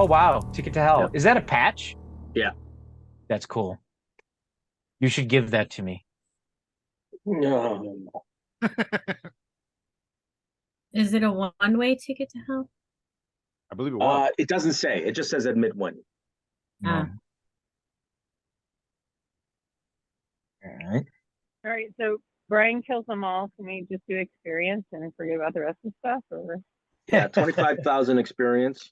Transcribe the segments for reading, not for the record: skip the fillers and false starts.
Oh wow, Ticket to Hell. Yep. Is that a patch? Yeah. That's cool. You should give that to me. No. Is it a one-way ticket to hell? I believe it was. It doesn't say. It just says admit one. Ah. All right. All right, so Brian kills them all. Can we just do experience and forget about the rest of the stuff? Or Yeah, 25,000 experience,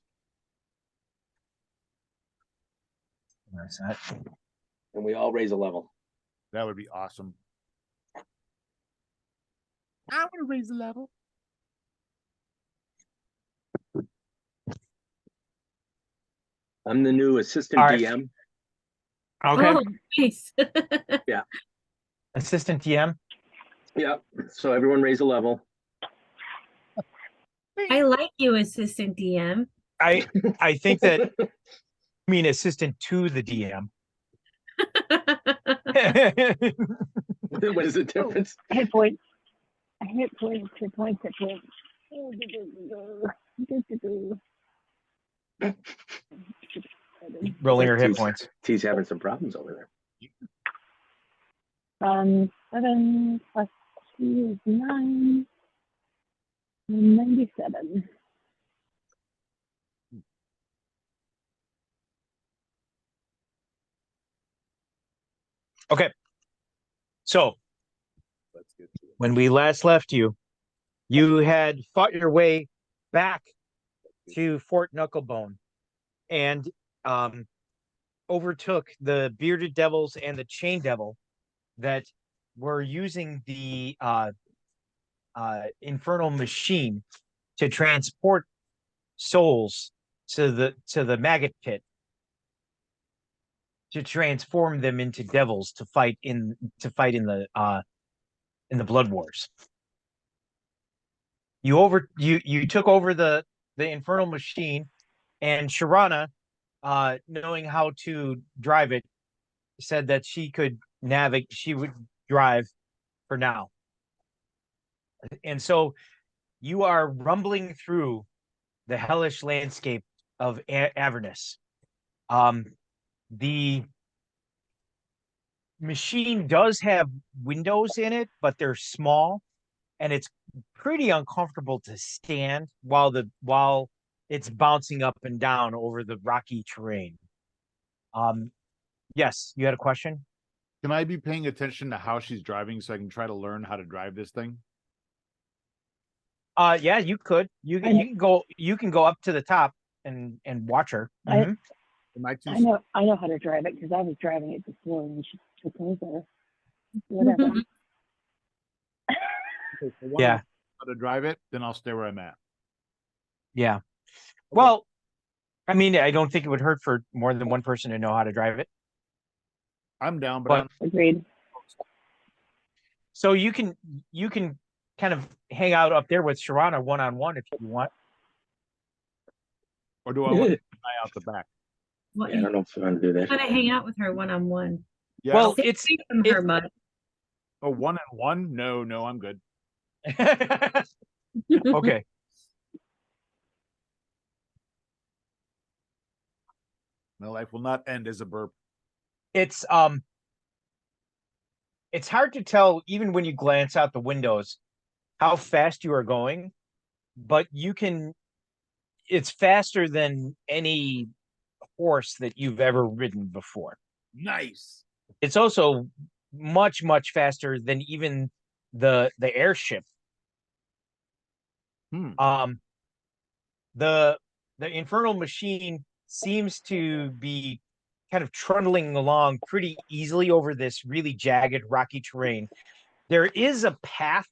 Where's that? and we all raise a level. That would be awesome. I want to raise the level. I'm the new assistant All right. DM. Okay. Oh, nice. Assistant DM. Yeah. So everyone raise a level. I like you, assistant DM. I think that I mean assistant to the DM. What is the difference? hit points. Hit points, hit points, hit points. Rolling your hit points. T's having some problems over there. 7 plus 2 is 9. 97. Okay. So Let's get to it. when we last left you, you had fought your way back to Fort Knucklebone and overtook the bearded devils and the chain devil that were using the infernal machine to transport souls to the maggot pit to transform them into devils to fight in the blood wars. You took over the infernal machine, and Sharana, knowing how to drive it, said that she would drive for now. And so you are rumbling through the hellish landscape of Avernus. The machine does have windows in it, but they're small, and it's pretty uncomfortable to stand while it's bouncing up and down over the rocky terrain. Yes, you had a question? Can I be paying attention to how she's driving so I can try to learn how to drive this thing? Yeah, you could. You can go up to the top and watch her. Mhm. Am I too I know how to drive it because I was driving it before and she took over. Whatever. Okay, so once I Yeah. learn how to drive it, then I'll stay where I'm at. Yeah. Well, I mean, I don't think it would hurt for more than one person to know how to drive it. I'm down, but But Agreed. so you can kind of hang out up there with Sharana one-on-one if you want. or do I want to fly out the back? What, Yeah, I don't know if you want to do want to that. hang out with her one-on-one. Yeah. Well, Stay it's away from her, Mud. Oh, 1-on-1? No, I'm good. okay. My life will not end as a burp. It's hard to tell even when you glance out the windows how fast you are going, but it's faster than any horse that you've ever ridden before. Nice. It's also much, much faster than even the airship. Hmm. The infernal machine seems to be kind of trundling along pretty easily over this really jagged, rocky terrain. There is a path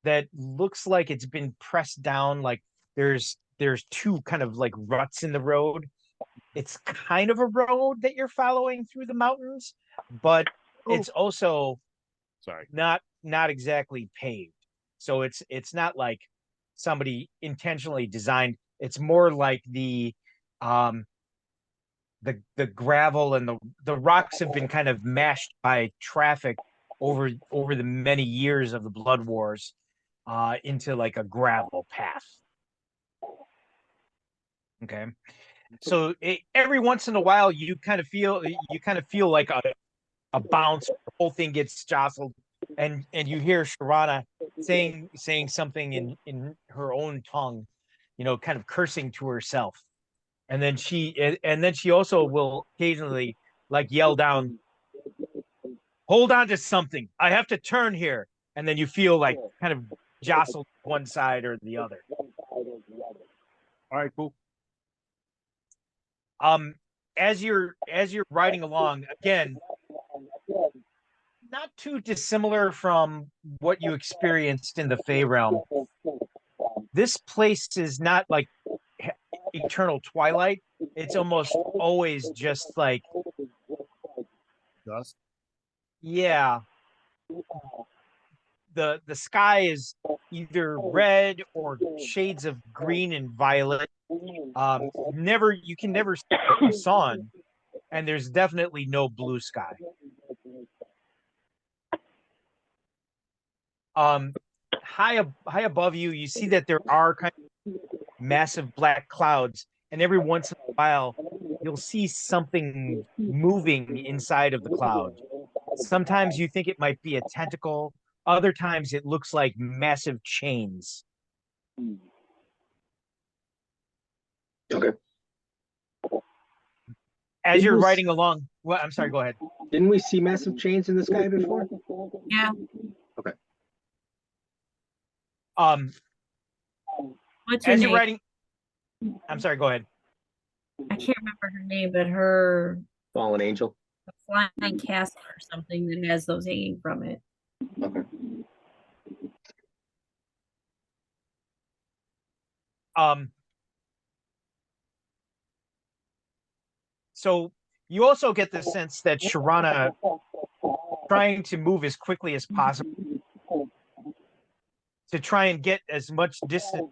that looks like it's been pressed down, like there's two kind of like ruts in the road. It's kind of a road that you're following through the mountains, but it's also Sorry. not exactly paved. So it's not like somebody intentionally designed. It's more like the gravel and the rocks have been kind of mashed by traffic over the many years of the blood wars into like a gravel path. Okay. every once in a while you kind of feel like a bounce, the whole thing gets jostled, and you hear Sharana saying something in her own tongue, kind of cursing to herself. And then she also will occasionally like yell down, hold on to something. I have to turn here. And then you feel like kind of jostled one side or the other. All right, cool. As you're riding along, again, not too dissimilar from what you experienced in the Fey realm. This place is not like eternal twilight. It's almost always just like, Dust. yeah, the sky is either red or shades of green and violet. You can never see the sun, and there's definitely no blue sky. High above you, you see that there are kind of massive black clouds, and every once in a while you'll see something moving inside of the cloud. Sometimes you think it might be a tentacle, other times it looks like massive chains. Okay. As you're riding along, well, I'm sorry, go ahead. Didn't we see massive chains in the sky before? Yeah. What's her As you're name? riding, I'm sorry, go ahead. I can't remember her name, but her Fallen angel. flying castle or something that has those hanging from it. Okay. So you also get the sense that Sharana trying to move as quickly as possible to try and get as much distance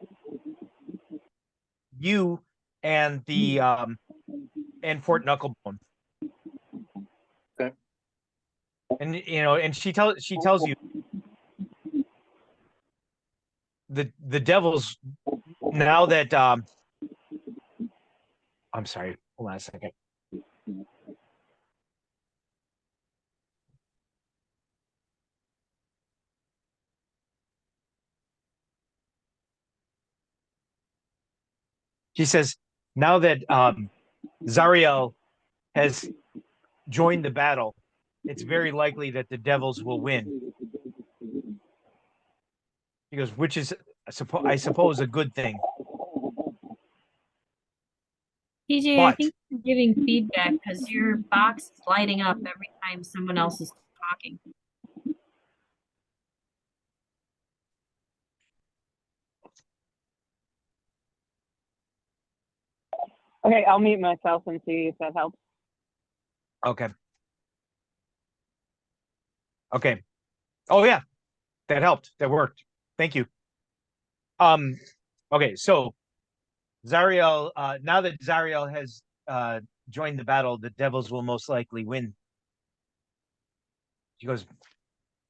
you and the and Fort Knucklebone. Okay. And and she tells you the devils, now that I'm sorry, hold on a second. She says, now that Zariel has joined the battle, it's very likely that the devils will win. He goes, which is, I suppose, a good thing. TJ, I But- think you're giving feedback because your box is lighting up every time someone else is talking. Okay, I'll mute myself and see if that helps. Okay. Okay. Oh yeah, that helped. That worked. Thank you. Okay, so Zariel, now that Zariel has joined the battle, the devils will most likely win. She goes,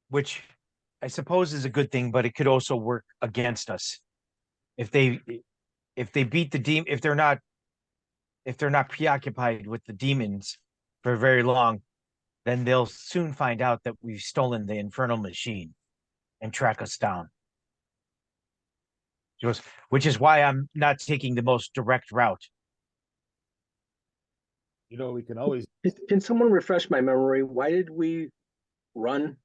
which I suppose is a good thing, but it could also work against us. If they beat the demon, if they're not preoccupied with the demons for very long, then they'll soon find out that we've stolen the infernal machine and track us down. She goes, which is why I'm not taking the most direct route. We can always. Can someone refresh my memory? Why did we run?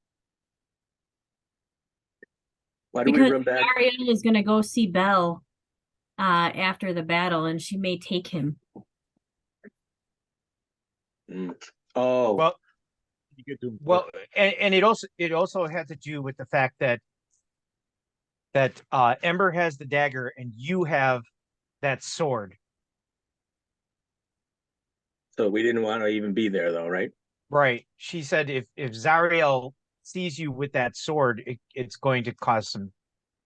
Why did we Because run back? Ariel is going to go see Belle after the battle, and she may take him. Oh, Well, You get to well, and it also had to do with the fact that Ember has the dagger and you have that sword. so we didn't want to even be there, though, right? Right. She said if Zariel sees you with that sword, it's going to cause some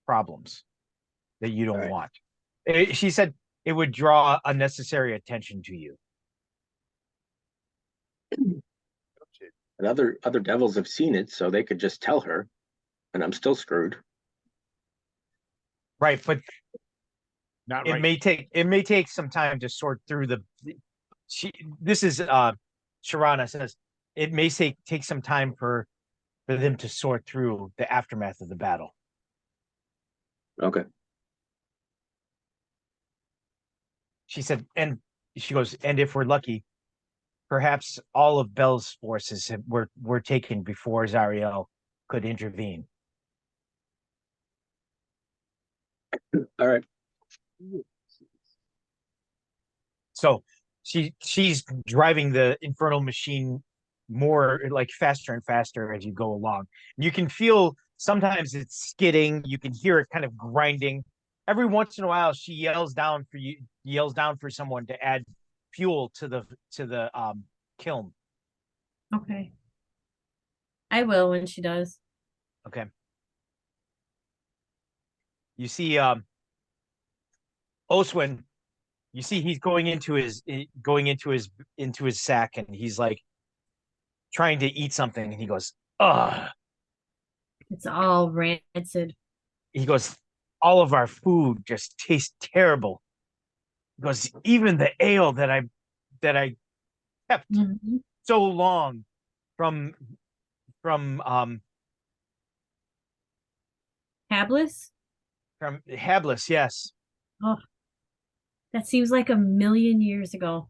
problems that you don't Right. want. She said it would draw unnecessary attention to you. And other devils have seen it, so they could just tell her, and I'm still screwed. Right, but Not it right. may take some time to sort through this is Sharana says it may take some time for them to sort through the aftermath of the battle. Okay. She said, and she goes, and if we're lucky, perhaps all of Bell's forces were taken before Zariel could intervene. All right. So she's driving the infernal machine more like faster and faster as you go along. You can feel sometimes it's skidding. You can hear it kind of grinding. Every once in a while, she yells down for someone to add fuel to the kiln. Okay. I will when she does. Okay. You see, Oswin. You see, he's going into his sack, and he's like trying to eat something, and he goes, "Ugh." It's all rancid. He goes, "All of our food just tastes terrible." He goes, "Even the ale that I kept Mhm. so long from Hablis? from Hablis, yes." Oh, that seems like a million years ago.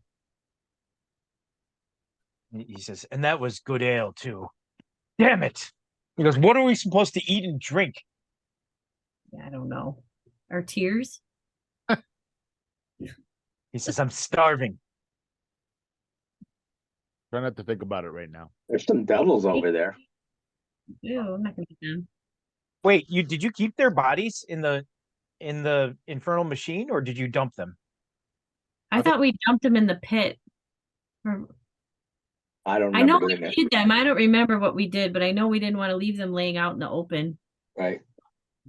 He says, "And that was good ale too." Damn it. He goes, "What are we supposed to eat and drink?" Yeah, I don't know. Our tears? He says, "I'm starving." Try not to think about it right now. There's some devils over there. Ew, I'm not gonna get them. Wait, did you keep their bodies in the infernal machine, or did you dump them? I thought we dumped them in the pit. Or- I don't I know remember we doing that. did them. I don't remember what we did, but I know we didn't want to leave them laying out in the open. Right.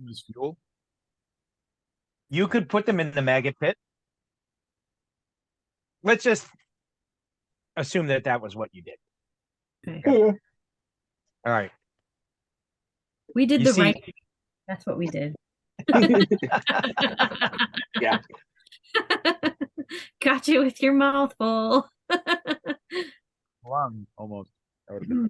Use fuel. You could put them in the maggot pit. Let's just assume that was what you did. Okay. All right. We did You the see- right thing. That's what we did. Yeah. Got you with your mouth full. Lung, almost. That would've been-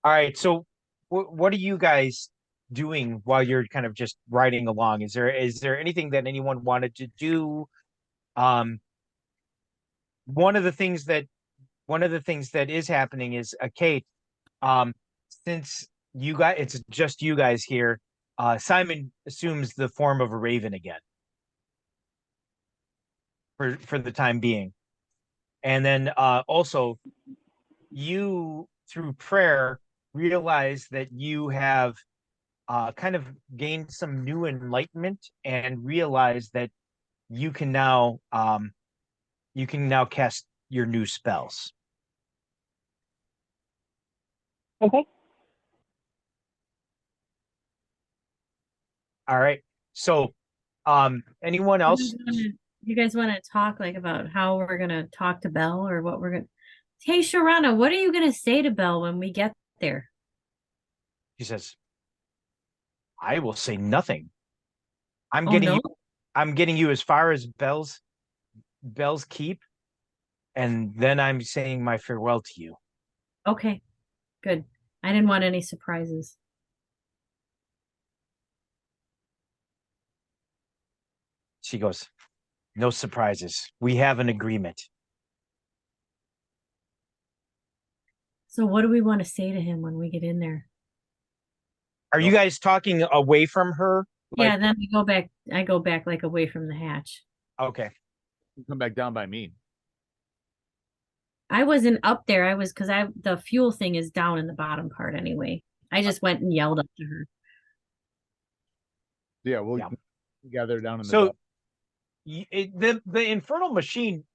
All right. So what are you guys doing while you're kind of just riding along? Is there anything that anyone wanted to do? One of the things that is happening is Kate, since it's just you guys here, Simon assumes the form of a raven again for the time being. And then also you through prayer realize that you have kind of gained some new enlightenment and realize that you can now cast your new spells. Okay. All right. So anyone else? You guys want to talk like about how we're gonna talk to Belle or what we're gonna Hey Sharana, what are you gonna say to Belle when we get there? She says, "I will say nothing. I'm Oh, getting no? I'm getting you as far as Bell's Keep, and then I'm saying my farewell to you." Okay, good. I didn't want any surprises. She goes, "No surprises. We have an agreement." So what do we want to say to him when we get in there? Are you guys talking away from her? Yeah, then we go back. I go back like away from the hatch. Okay. You come back down by me. I wasn't up there. I was because the fuel thing is down in the bottom part anyway. I just went and yelled up to her. Yeah, we'll Yeah. gather down in the So dump. the infernal machine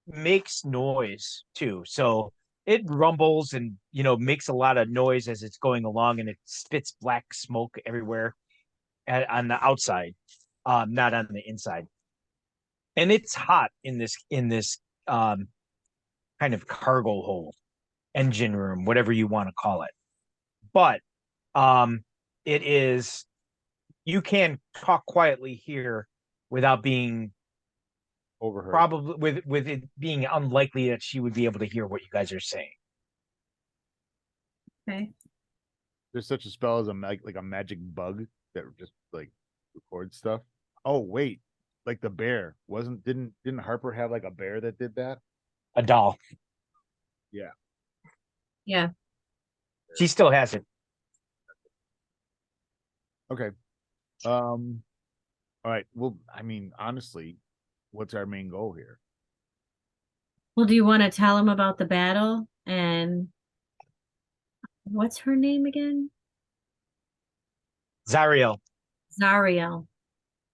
makes noise too. So it rumbles and makes a lot of noise as it's going along, and it spits black smoke everywhere on the outside, not on the inside. And it's hot in this kind of cargo hold, engine room, whatever you want to call it. But it is, you can talk quietly here without being Overheard. probably with it being unlikely that she would be able to hear what you guys are saying. Okay. There's such a spell as like a magic bug that just like records stuff. Oh wait, like the bear didn't Harper have like a bear that did that? A doll. Yeah. She still has it. Okay. All right. Well, I mean, honestly, what's our main goal here? Well, do you want to tell him about the battle and what's her name again? Zariel. Zariel.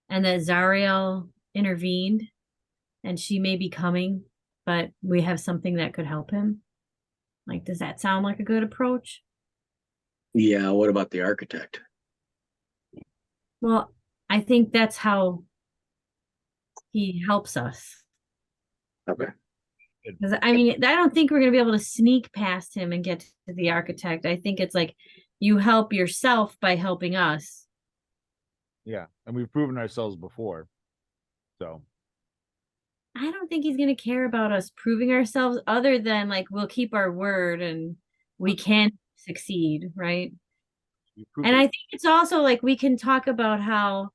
And that Zariel intervened and she may be coming, but we have something that could help him. Like, does that sound like a good approach? Yeah, what about the architect? Well, I think that's how he helps us. Okay. Because I mean, I don't think we're going to be able to sneak past him and get to the architect. I think it's like you help yourself by helping us. Yeah, and we've proven ourselves before. So I don't think he's going to care about us proving ourselves other than like we'll keep our word and we can succeed, right? we proved And it. I think it's also like we can talk about how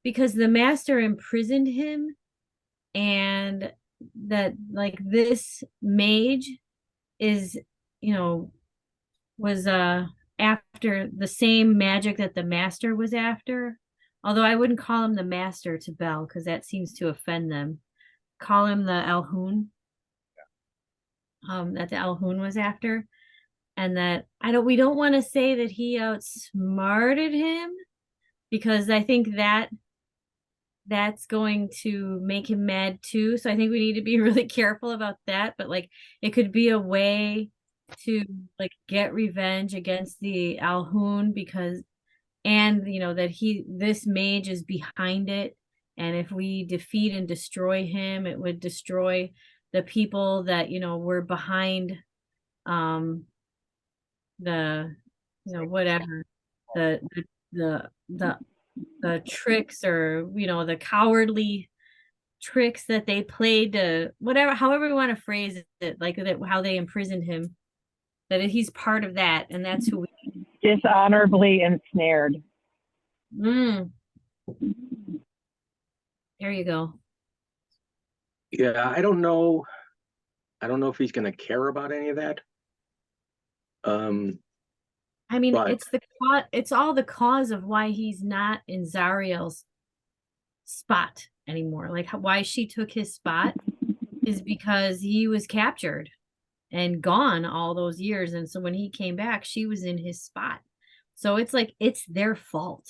because the master imprisoned him and that like this mage is, was after the same magic that the master was after. Although I wouldn't call him the master to Bell because that seems to offend them. Call him the Alhoon. That the Alhoon was after. And that we don't want to say that he outsmarted him because I think that's going to make him mad too. So I think we need to be really careful about that. But like it could be a way to like get revenge against the Alhoon because that this mage is behind it. And if we defeat and destroy him, it would destroy the people that, were behind the whatever the tricks or the cowardly tricks that they played to however you want to phrase it, like that how they imprisoned him, that he's part of that and that's who we Dishonorably ensnared. there you go. Yeah, I don't know. I don't know if he's going to care about any of that. I mean, But- it's all the cause of why he's not in Zariel's spot anymore. Like why she took his spot is because he was captured and gone all those years. And so when he came back, she was in his spot. So it's like it's their fault.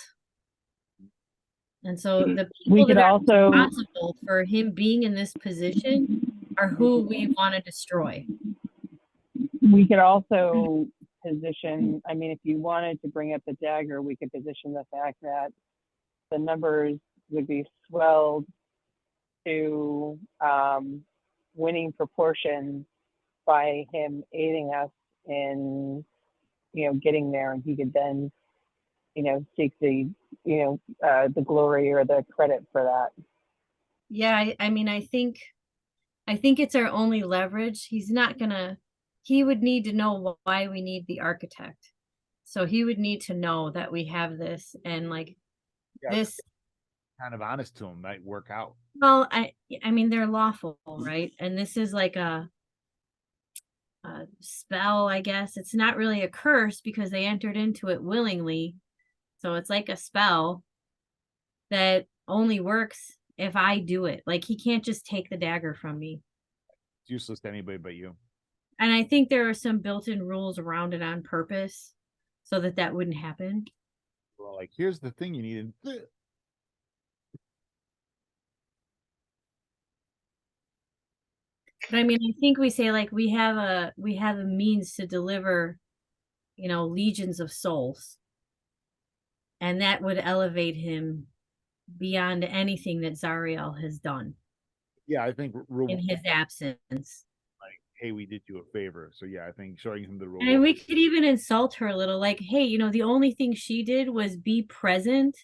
And so the We people could that are also responsible for him being in this position are who we want to destroy. we could also position, I mean, if you wanted to bring up the dagger, we could position the fact that the numbers would be swelled to winning proportions by him aiding us in, getting there, and he could then, seek the, the glory or the credit for that. Yeah, I mean, I think it's our only leverage. He would need to know why we need the architect. So he would need to know that we have this and like this. Kind of honest to him might work out. Well, I mean, they're lawful, right? And this is like a spell, I guess. It's not really a curse because they entered into it willingly. So it's like a spell that only works if I do it. Like he can't just take the dagger from me. It's useless to anybody but you. And I think there are some built-in rules around it on purpose so that wouldn't happen. Well, like here's the thing you need. But I mean, I think we say like we have a means to deliver, legions of souls. And that would elevate him beyond anything that Zariel has done Yeah, I think in his absence. like, hey, we did you a favor. So yeah, I think showing him the rule. And we could even insult her a little, like, hey, the only thing she did was be present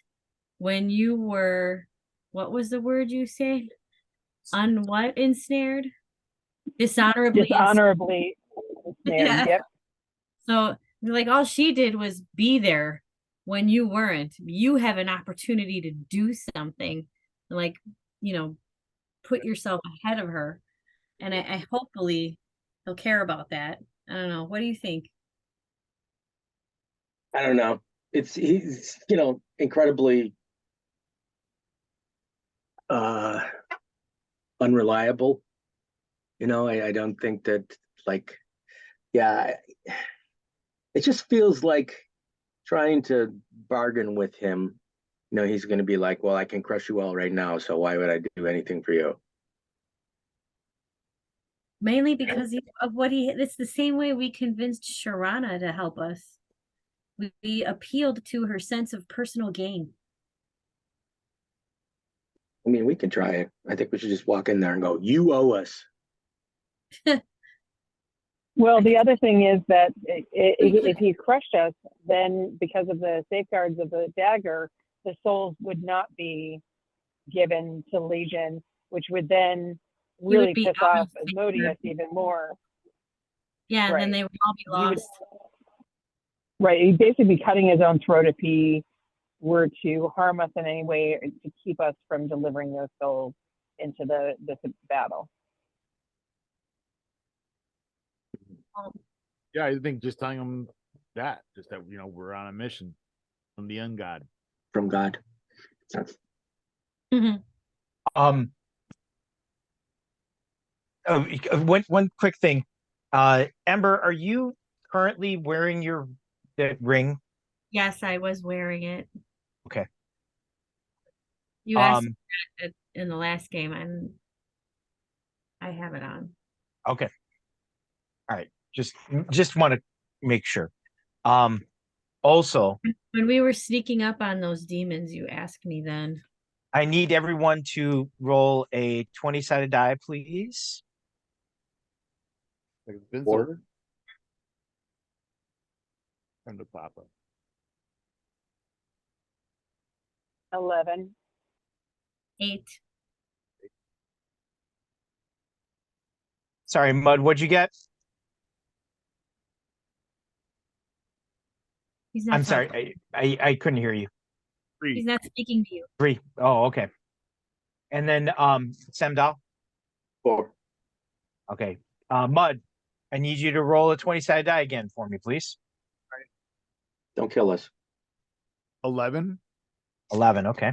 when you were what was the word you say? What ensnared? Dishonorably ensnared. Dishonorably ensnared. Yeah. Yep. So like all she did was be there when you weren't. You have an opportunity to do something, like, you know, put yourself ahead of her. And I hopefully he'll care about that. I don't know. What do you think? I don't know. He's, incredibly unreliable. I don't think that, like, yeah, it just feels like trying to bargain with him. He's going to be like, well, I can crush you all right now, so why would I do anything for you? Mainly because of what it's the same way we convinced Sharana to help us. We appealed to her sense of personal gain. I mean, we can try it. I think we should just walk in there and go, you owe us. Well, the other thing is that if he crushed us, then because of the safeguards of the dagger, the souls would not be given to Legion, which would then really be piss out off of favor. Asmodeus even more. Yeah, and then Right. they would all be He would- lost. Right. He'd basically be cutting his own throat if he were to harm us in any way or to keep us from delivering those souls into the battle. Yeah, I think just telling them that, just that, we're on a mission from the ungod. From God. Mhm. One quick thing. Ember, are you currently wearing that ring? Yes, I was wearing it. Okay. You asked Um, it in the last game, and I have it on. okay. All right. Just want to make sure. Also, When we were sneaking up on those demons, you asked me then. I need everyone to roll a 20-sided die, please. Like Vince Or- Order. Come to Papa. 11. 8. Sorry, Mud, what'd you get? He's not I'm talking. sorry, I couldn't hear you. He's not speaking to you. 3. Oh, okay. And then Samdal. 4. Okay. Mud, I need you to roll a 20-sided die again for me, please. Don't kill us. 11. 11, okay.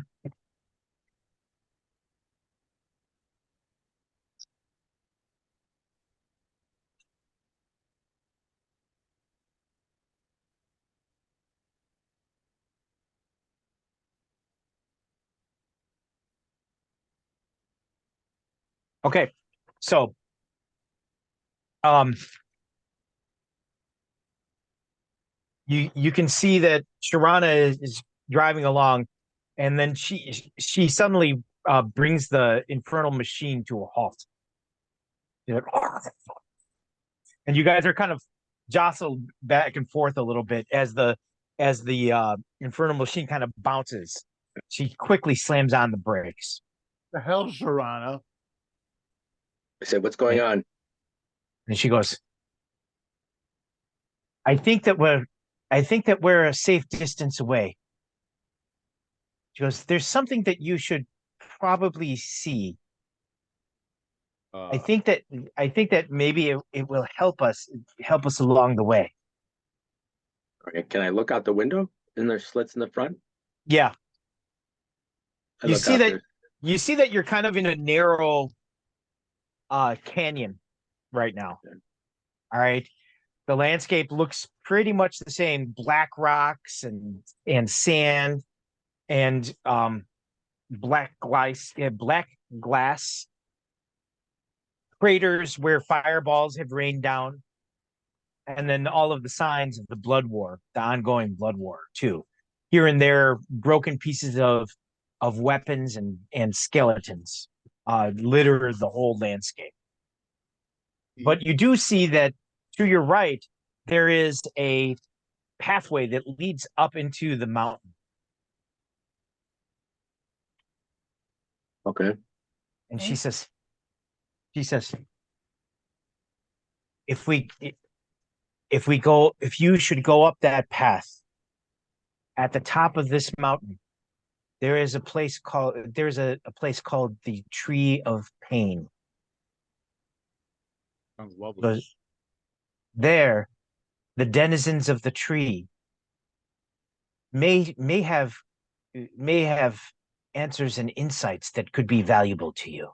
Okay. So you can see that Sharana is driving along, and then she suddenly brings the infernal machine to a halt. And you guys are kind of jostled back and forth a little bit as the infernal machine kind of bounces. She quickly slams on the brakes. The hell, Sharana? I said, what's going on? And she goes, I think that we're a safe distance away. She goes, there's something that you should probably see. I think that maybe it will help us along the way. Okay, can I look out the window? Isn't there slits in the front? Yeah. I You look see out that there. you see that you're kind of in a narrow canyon right now. Okay. All right. The landscape looks pretty much the same, black rocks and sand and black glass craters where fireballs have rained down, and then all of the signs of the blood war, the ongoing blood war too. Here and there, broken pieces of weapons and skeletons litter the whole landscape. But you do see that to your right, there is a pathway that leads up into the mountain. Okay. And Okay. she says, if you should go up that path, at the top of this mountain, there's a place called the Tree of Pain. Sounds lovely. Because there, the denizens of the tree may have answers and insights that could be valuable to you.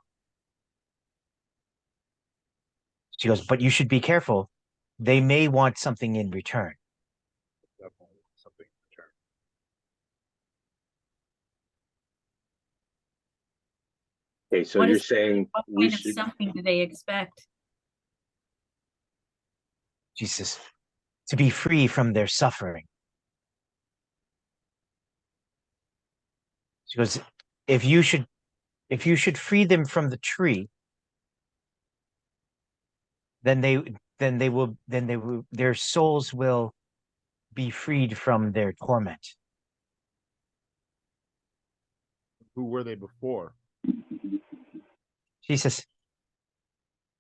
She goes, but you should be careful. They may want something in return. Definitely something in return. Okay, so What you're is- saying What we kind of should, something do they expect? She says, to be free from their suffering. She goes, if you should free them from the tree, then their souls will be freed from their torment. Who were they before? She says,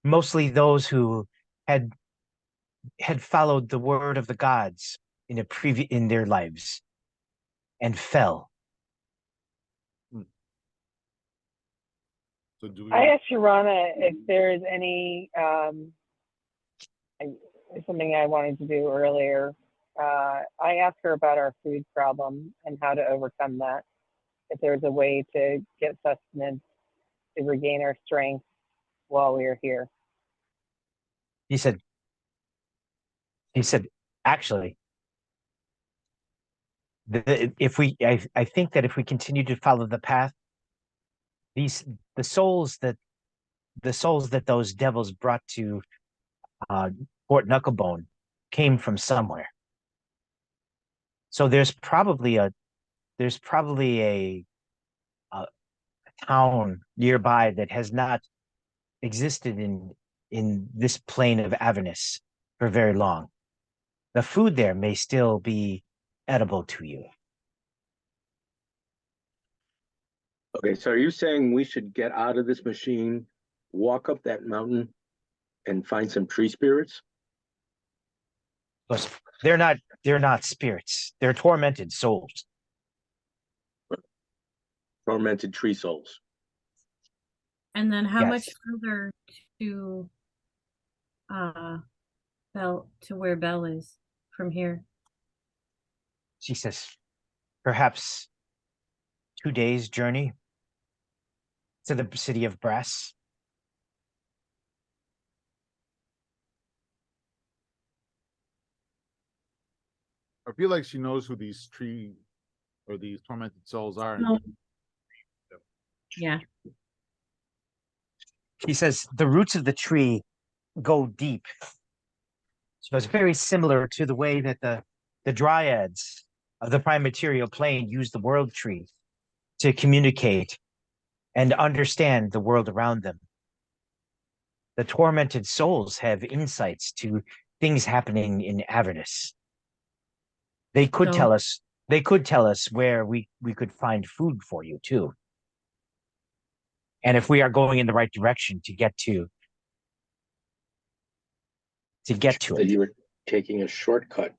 mostly those who had followed the word of the gods in their lives and fell. So do we I want asked Sharana if there's any, something I wanted to do earlier. I asked her about our food problem and how to overcome that. If there's a way to get sustenance to regain our strength while we are here. He said, actually, I think that if we continue to follow the path, the souls that those devils brought to Fort Knucklebone came from somewhere. So there's probably a town nearby that has not existed in this plane of Avernus for very long. The food there may still be edible to you. okay, so are you saying we should get out of this machine, walk up that mountain, and find some tree spirits? But they're not spirits. They're tormented souls. Tormented tree souls. And then how much Yes. further to Bell to where Bell is from here? She says, perhaps 2 days journey to the city of Brass. I feel like she knows who these tree or these tormented souls are. No. Yeah. He says the roots of the tree go deep. So it's very similar to the way that the dryads of the prime material plane use the world tree to communicate and understand the world around them. The tormented souls have insights to things happening in Avernus. They could So- tell us. They could tell us where we could find food for you too. And if we are going in the right direction to get to That it. you were taking a shortcut.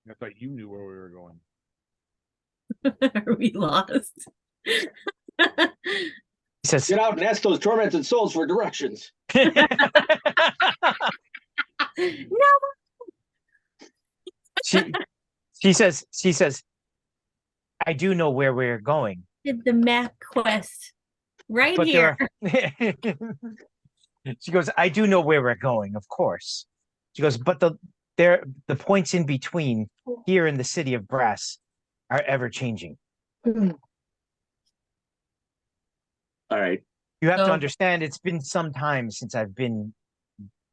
I thought you knew where we were going. Are we lost? He says, Get out and ask those tormented souls for directions. No. she says, I do know where we're going. Did the map quest right But here. She goes, I do know where we're going, of course. She goes, but the points in between here in the city of Brass are ever changing. All right. You have to So- understand it's been some time since I've been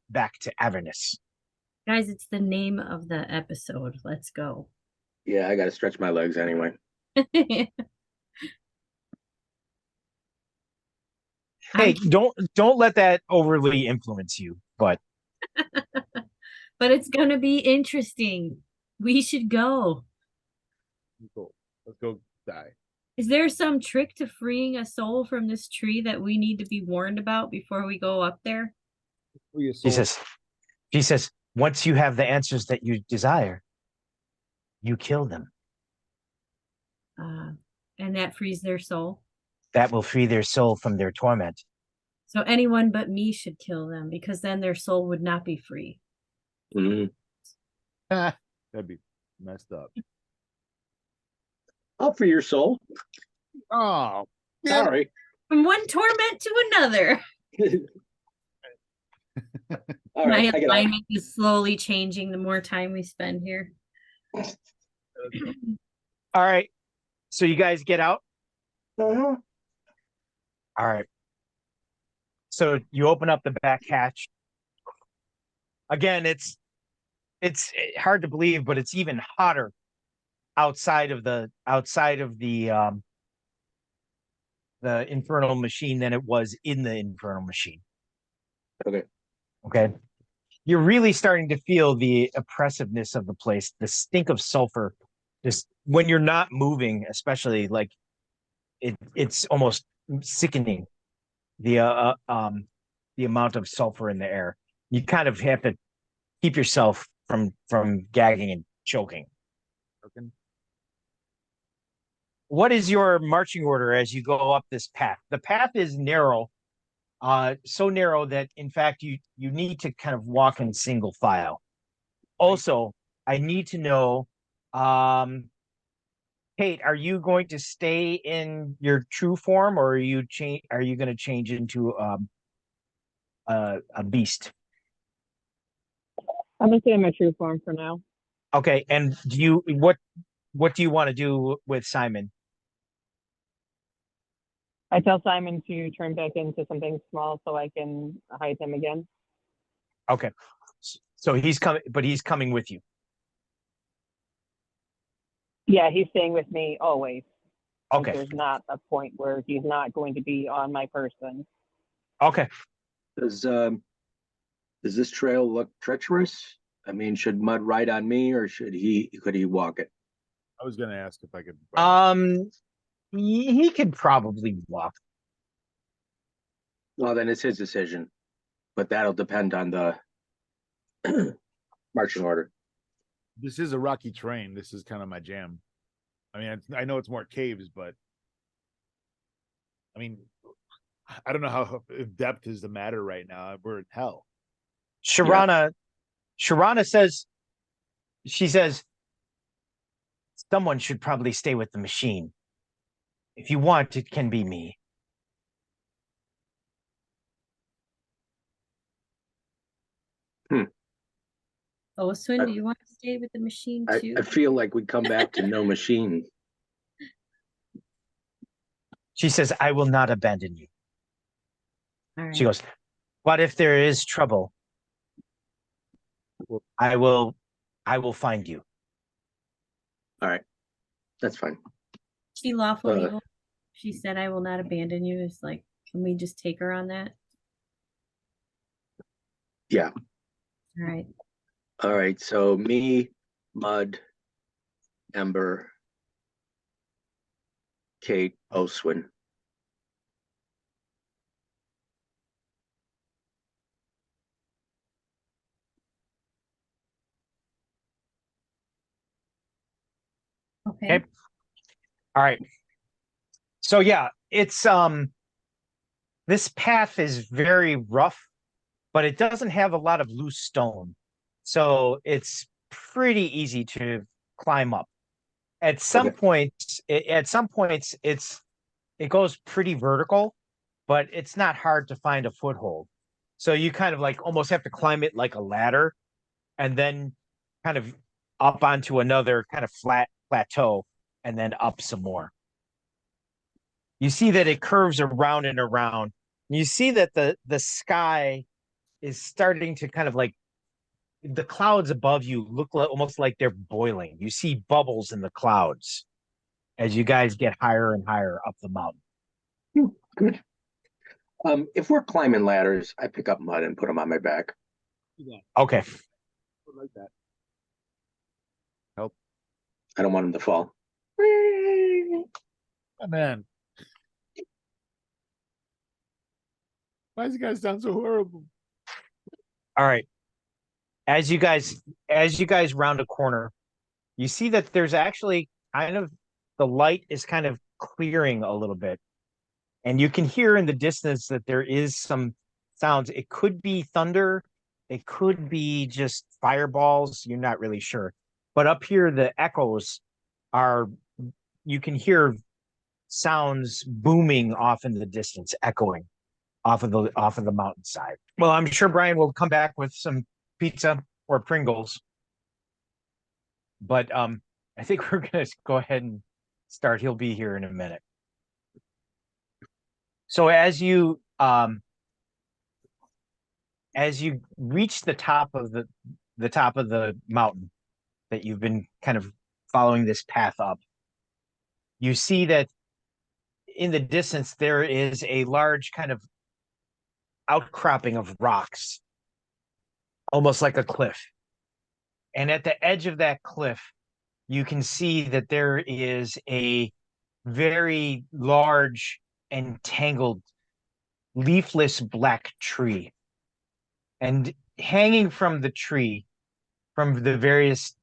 back to Avernus. Guys, it's the name of the episode. Let's go. Yeah, I got to stretch my legs anyway. Hey, don't let that overly influence you, but But it's gonna be interesting. We should go. Cool. Let's go die. Is there some trick to freeing a soul from this tree that we need to be warned about before we go up there? Free your She soul. says, once you have the answers that you desire, you kill them. And that frees their soul. That will free their soul from their torment. So anyone but me should kill them because then their soul would not be free. Mhm. That'd be messed up. I'll free your soul. Oh, Sorry. From one torment to another. All My right, I get out. alignment is slowly changing the more time we spend here. All right. So you guys get out? Uh-huh. All right. So you open up the back hatch. Again, it's hard to believe, but it's even hotter outside of the infernal machine than it was in the infernal machine. Okay. Okay. You're really starting to feel the oppressiveness of the place, the stink of sulfur. Just when you're not moving, especially like it's almost sickening. The amount of sulfur in the air. You kind of have to keep yourself from gagging and choking. okay. What is your marching order as you go up this path? The path is narrow, so narrow that in fact you need to kind of walk in single file. Also, I need to know, Kate, are you going to stay in your true form, or are you going to change into a beast? I'm gonna stay in my true form for now. Okay, and what do you want to do with Simon? I tell Simon to turn back into something small so I can hide him again. Okay, so he's coming, but he's coming with you. Yeah, he's staying with me always. Like, Okay, there's not a point where he's not going to be on my person. okay. Does this trail look treacherous? I mean, should Mud ride on me, or could he walk it? I was gonna ask if I could. He could probably walk. Well, then it's his decision, but that'll depend on the marching order. This is a rocky terrain. This is kind of my jam. I mean, I know it's more caves, but I mean, I don't know how if depth is the matter right now. We're in hell. Sharana says, she says, someone should probably stay with the machine. If you want, it can be me. Oswin, do you want to stay with the machine too? I feel like we come back to no machine. She says, I will not abandon you. All right. She goes, but if there is trouble, I will find you. All right, that's fine. She lawful evil. She said, I will not abandon you. It's like, can we just take her on that? Yeah. All right. All right. So me, Mud, Ember, Kate, Oswin. Okay. Okay. All right. So yeah, it's this path is very rough, but it doesn't have a lot of loose stone. So it's pretty easy to climb up. At some Okay. points, it goes pretty vertical, but it's not hard to find a foothold. So you kind of like almost have to climb it like a ladder and then kind of up onto another kind of flat plateau and then up some more. You see that it curves around and around. You see that the sky is starting to kind of like the clouds above you look almost like they're boiling. You see bubbles in the clouds as you guys get higher and higher up the mountain. Good. If we're climbing ladders, I pick up Mud and put him on my back. Okay. Like that. I don't want him to fall. Oh, man. Why does you guys sound so horrible? All right. As you guys round a corner, you see that there's actually kind of the light is kind of clearing a little bit. And you can hear in the distance that there is some sounds. It could be thunder, it could be just fireballs, you're not really sure. But up here, the echoes are, you can hear sounds booming off in the distance, echoing off of the mountainside. Well, I'm sure Brian will come back with some pizza or Pringles. But I think we're gonna go ahead and start. He'll be here in a minute. So as you reach the top of the mountain that you've been kind of following this path up, you see that in the distance there is a large kind of outcropping of rocks, almost like a cliff. And at the edge of that cliff, you can see that there is a very large and tangled leafless black tree. And hanging from the tree, from the various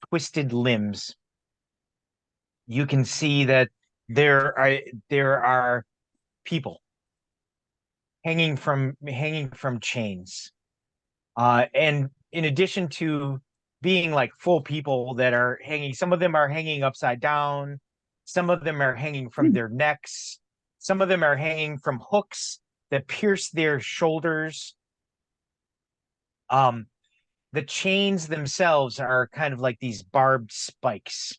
twisted limbs, you can see that there are people hanging from chains. And in addition to being like full people that are hanging, some of them are hanging upside down, some of them are hanging from their necks, some of them are hanging from hooks that pierce their shoulders. The chains themselves are kind of like these barbed spikes,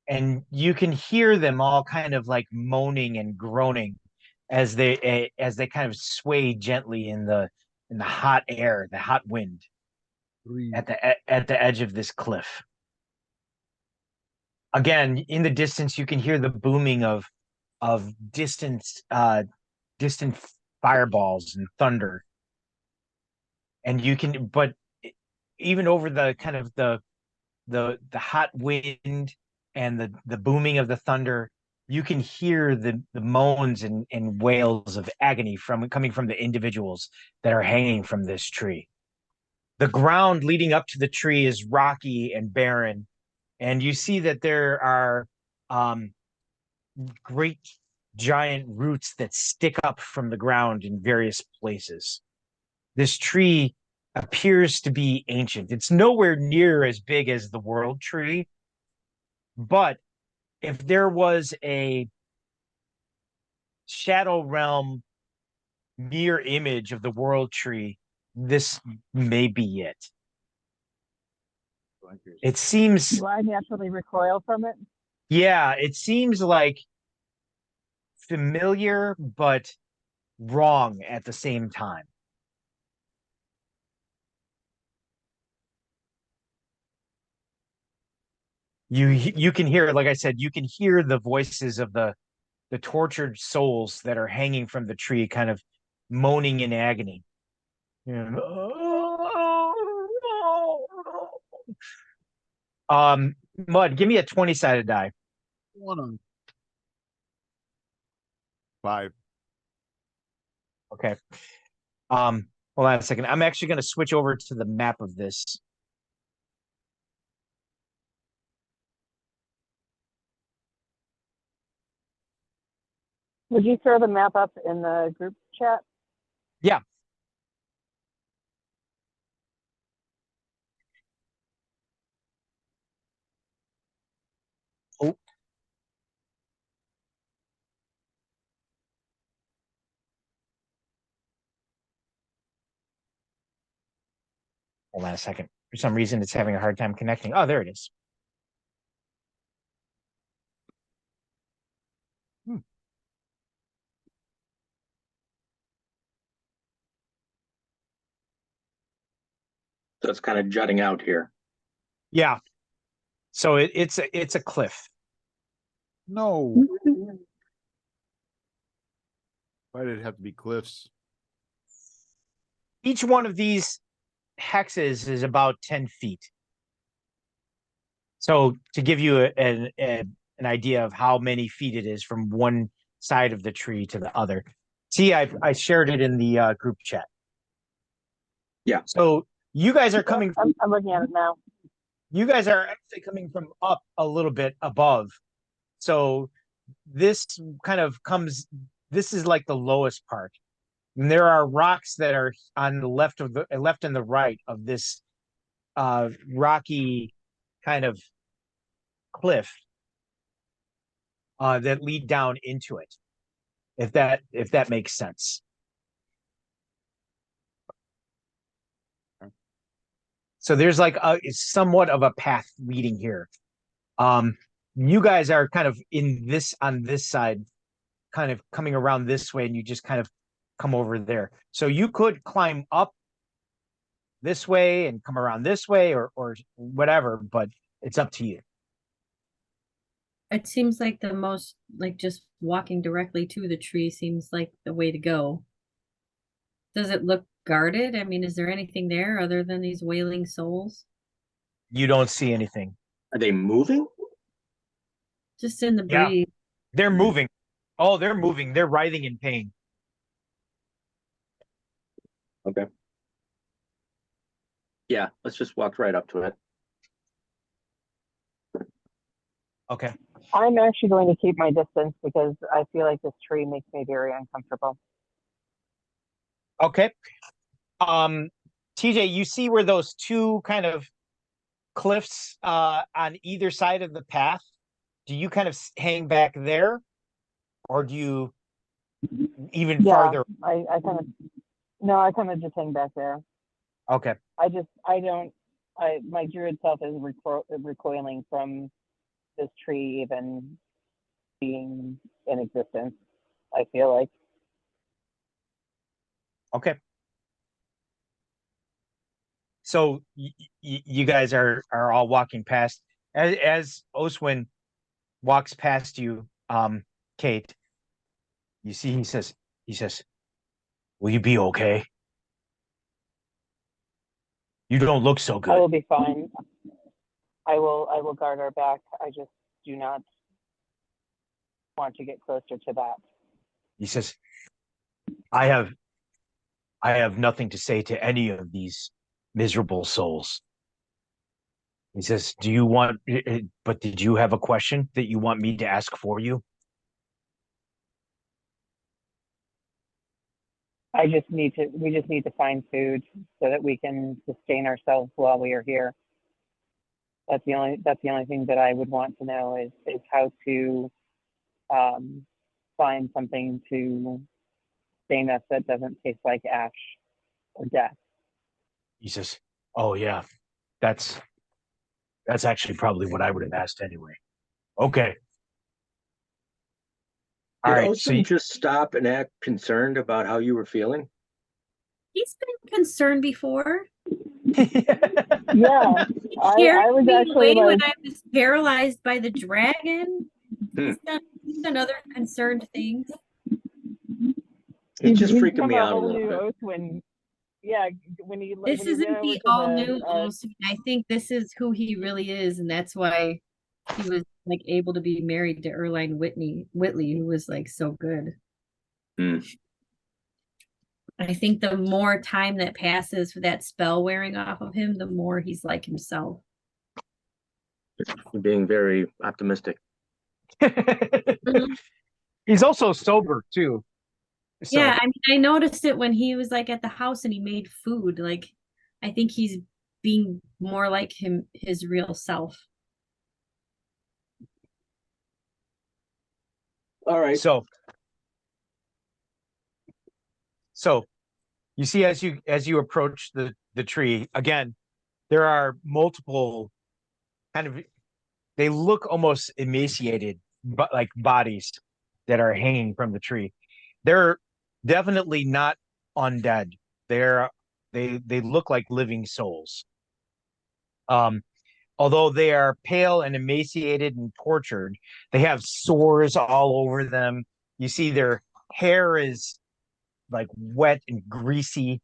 and you can hear them all kind of like moaning and groaning as they kind of sway gently in the hot air, the hot wind at the edge of this cliff. Again, in the distance, you can hear the booming of distant fireballs and thunder, and you can, but even over the kind of the hot wind and the booming of the thunder, you can hear the moans and wails of agony coming from the individuals that are hanging from this tree. The ground leading up to the tree is rocky and barren, and you see that there are great giant roots that stick up from the ground in various places. This tree appears to be ancient. It's nowhere near as big as the world tree, but if there was a Shadow Realm mirror image of the world tree, this may be it. It seems, Do I naturally recoil from it? yeah, it seems like familiar but wrong at the same time. You can hear, like I said, you can hear the voices of the tortured souls that are hanging from the tree, kind of moaning in agony. Mud, give me a 20-sided die. 5. Okay. Hold on a second. I'm actually going to switch over to the map of this. Would you throw the map up in the group chat? Yeah. Oh. Hold on a second. For some reason, it's having a hard time connecting. Oh, there it is. So it's kind of jutting out here. Yeah. So it's a cliff. No. Why did it have to be cliffs? Each one of these hexes is about 10 feet. So to give you an idea of how many feet it is from one side of the tree to the other. See, I shared it in the group chat. Yeah. So you guys are coming. I'm looking at it now. You guys are actually coming from up a little bit above. So this kind of comes. This is like the lowest part. And there are rocks that are on the left and the right of this rocky kind of cliff that lead down into it. If that makes sense. So there's like somewhat of a path leading here. You guys are kind of on this side, kind of coming around this way, and you just kind of come over there. So you could climb up this way and come around this way or whatever, but it's up to you. It seems like the most, like just walking directly to the tree seems like the way to go. Does it look guarded? I mean, is there anything there other than these wailing souls? You don't see anything. Are they moving? Just in the Yeah. breeze. They're moving. Oh, they're moving. They're writhing in pain. Okay. Yeah, let's just walk right up to it. Okay. I'm actually going to keep my distance because I feel like this tree makes me very uncomfortable. Okay. TJ, you see where those two kind of cliffs on either side of the path? Do you kind of hang back there, or do you even farther? I kind of just hang back there. Okay. My druid self is recoiling from this tree even being in existence, I feel like. Okay. So you guys are all walking past as Oswin walks past you, Kate. You see, he says, "Will you be okay? You don't look so I good." will be fine. I will guard our back. I just do not want to get closer to that. He says, I have nothing to say to any of these miserable souls. He says, but did you have a question that you want me to ask for you? We just need to find food so that we can sustain ourselves while we are here. That's the only thing that I would want to know is how to find something to sustain us that doesn't taste like ash or death. He says, oh yeah, that's actually probably what I would have asked anyway. Okay. All Did right. Oswin just stop and act concerned about how you were feeling? He's been concerned before. Yeah, He I was carried me actually away when like, I was paralyzed by the dragon. Hmm. He's done other concerned things. He's just he's freaking become me a out a whole little new bit. Oswin. Yeah, when he This when he isn't went over the to all the, new Oswin. I think this is who he really is, and that's why he was like able to be married to Erline Whitley, who was like so good. Hmm. I think the more time that passes for that spell wearing off of him, the more he's like himself. You're being very optimistic. He's also sober too. So, Yeah, I mean, I noticed it when he was like at the house and he made food. Like, I think he's being more like his real self. All right. So you see as you approach the tree again, there are multiple kind of, they look almost emaciated, but like bodies that are hanging from the tree. They're definitely not undead. They look like living souls. Although they are pale and emaciated and tortured, they have sores all over them. You see their hair is like wet and greasy.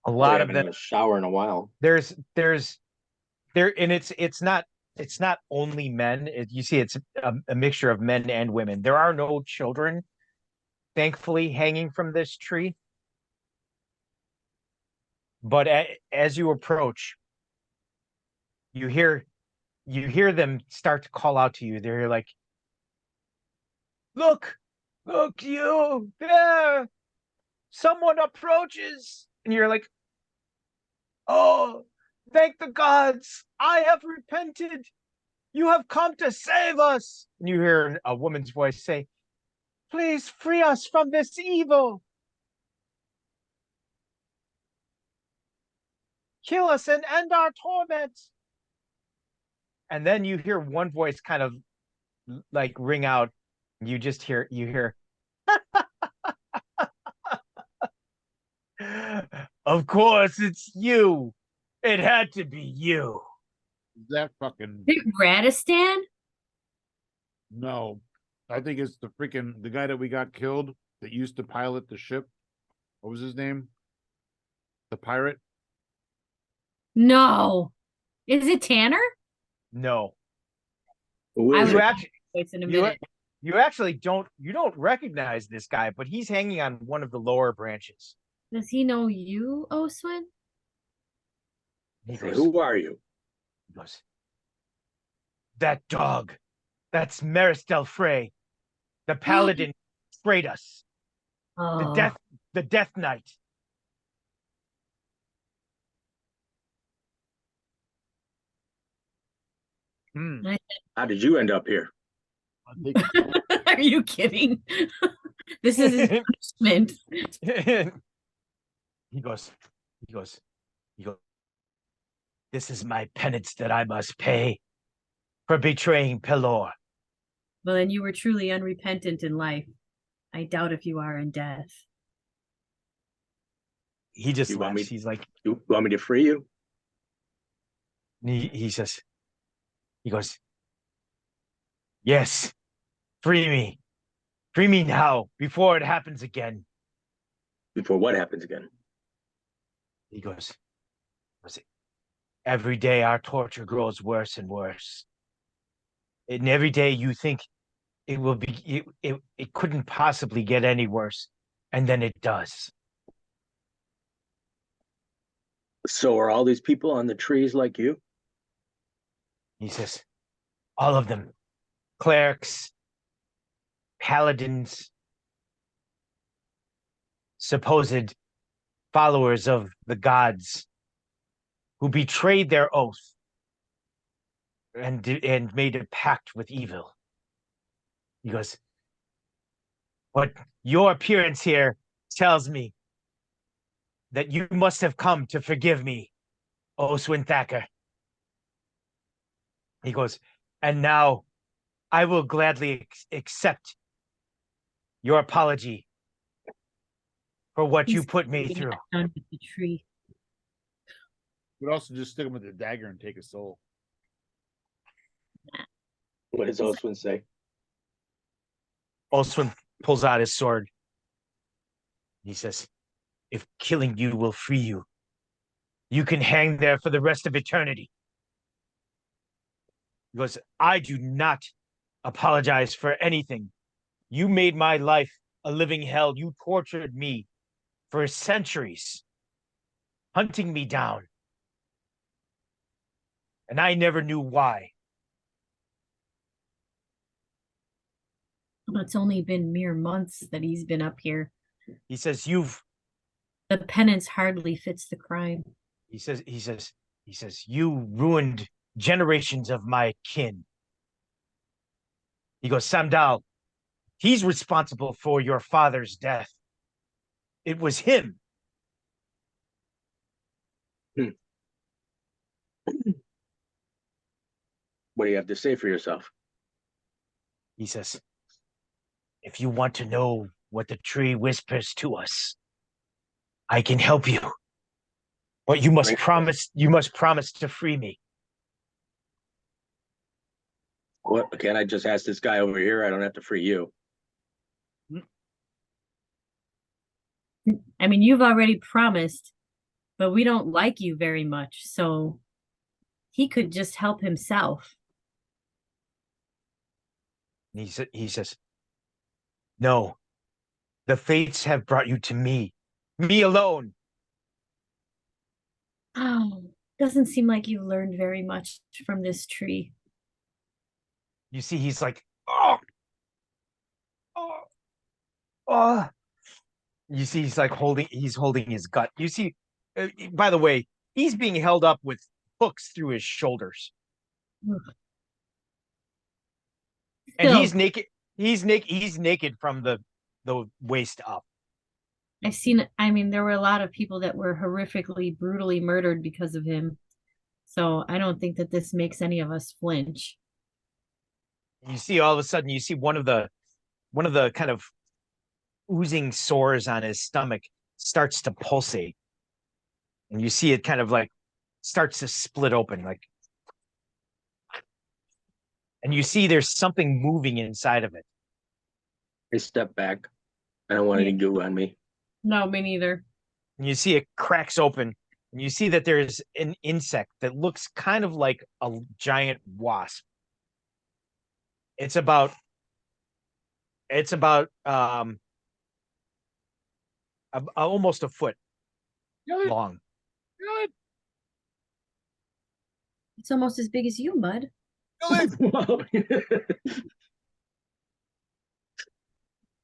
A lot of them. A shower in a while. There's there, and it's not it's not only men. You see, it's a mixture of men and women. There are no children, thankfully, hanging from this tree. But as you approach, you hear them start to call out to you. They're like, look, you there, someone approaches. And you're like, oh, thank the gods, I have repented. You have come to save us. And you hear a woman's voice say, please free us from this evil. Kill us and end our torment. And then you hear one voice kind of like ring out. You hear, of course it's you. It had to be you. That fucking Big Radistan? no. I think it's the guy that we got killed that used to pilot the ship. What was his name? The pirate? No. Is it Tanner? No. Who I is would it? actually voice in a you minute. you actually don't recognize this guy, but he's hanging on one of the lower branches. Does he know you, Oswin? He Say, goes, who are you? he goes, that dog. That's Maris Del Frey. The paladin sprayed us. Oh, The death knight. Hmm. How did you end up here? I think it's- are you kidding? This is his punishment. he goes, this is my penance that I must pay for betraying Pelor. Well, then you were truly unrepentant in life. I doubt if you are in death. He just You want laughs. me- He's like, You want me to free you? he says, he goes, yes, free me. Free me now before it happens again. Before what happens again? He goes, every day our torture grows worse and worse. And every day you think it will be, it couldn't possibly get any worse. And then it does. So are all these people on the trees like you? He says, all of them, clerics, paladins, supposed followers of the gods who betrayed their oath and made a pact with evil. He goes, but your appearance here tells me that you must have come to forgive me, Oswin Thacker. He goes, and now I will gladly accept your apology for what you He's put me Maybe through. not down with the tree. We'd also just stick him with the dagger and take his soul. What does Oswin say? Oswin pulls out his sword. He says, if killing you will free you, you can hang there for the rest of eternity. He goes, I do not apologize for anything. You made my life a living hell. You tortured me for centuries, hunting me down. And I never knew why. Well, it's only been mere months that he's been up here. He says, The penance hardly fits the crime. he says, you ruined generations of my kin. He goes, Samdal, he's responsible for your father's death. It was him. What do you have to say for yourself? He says, if you want to know what the tree whispers to us, I can help you. But you must promise to free me. What? Can't I just ask this guy over here? I don't have to free you. I mean, you've already promised, but we don't like you very much, so he could just help himself. And he says, "No, the fates have brought you to me alone." Oh, doesn't seem like you've learned very much from this tree. You see, he's like, oh, oh, oh. You see, he's holding his gut. You see, by the way, he's being held up with hooks through his shoulders, and Still, he's naked. He's naked from the waist up. I mean, there were a lot of people that were horrifically, brutally murdered because of him. So I don't think that this makes any of us flinch. You see, all of a sudden, you see one of the kind of oozing sores on his stomach starts to pulsate, and you see it kind of like starts to split open, like, and you see there's something moving inside of it. I step back. I don't want any goo on me. No, me neither. And you see it cracks open, and you see that there's an insect that looks kind of like a giant wasp. It's about almost a foot Kill it. long. Kill it. It's almost as big as you, Mud. Kill it.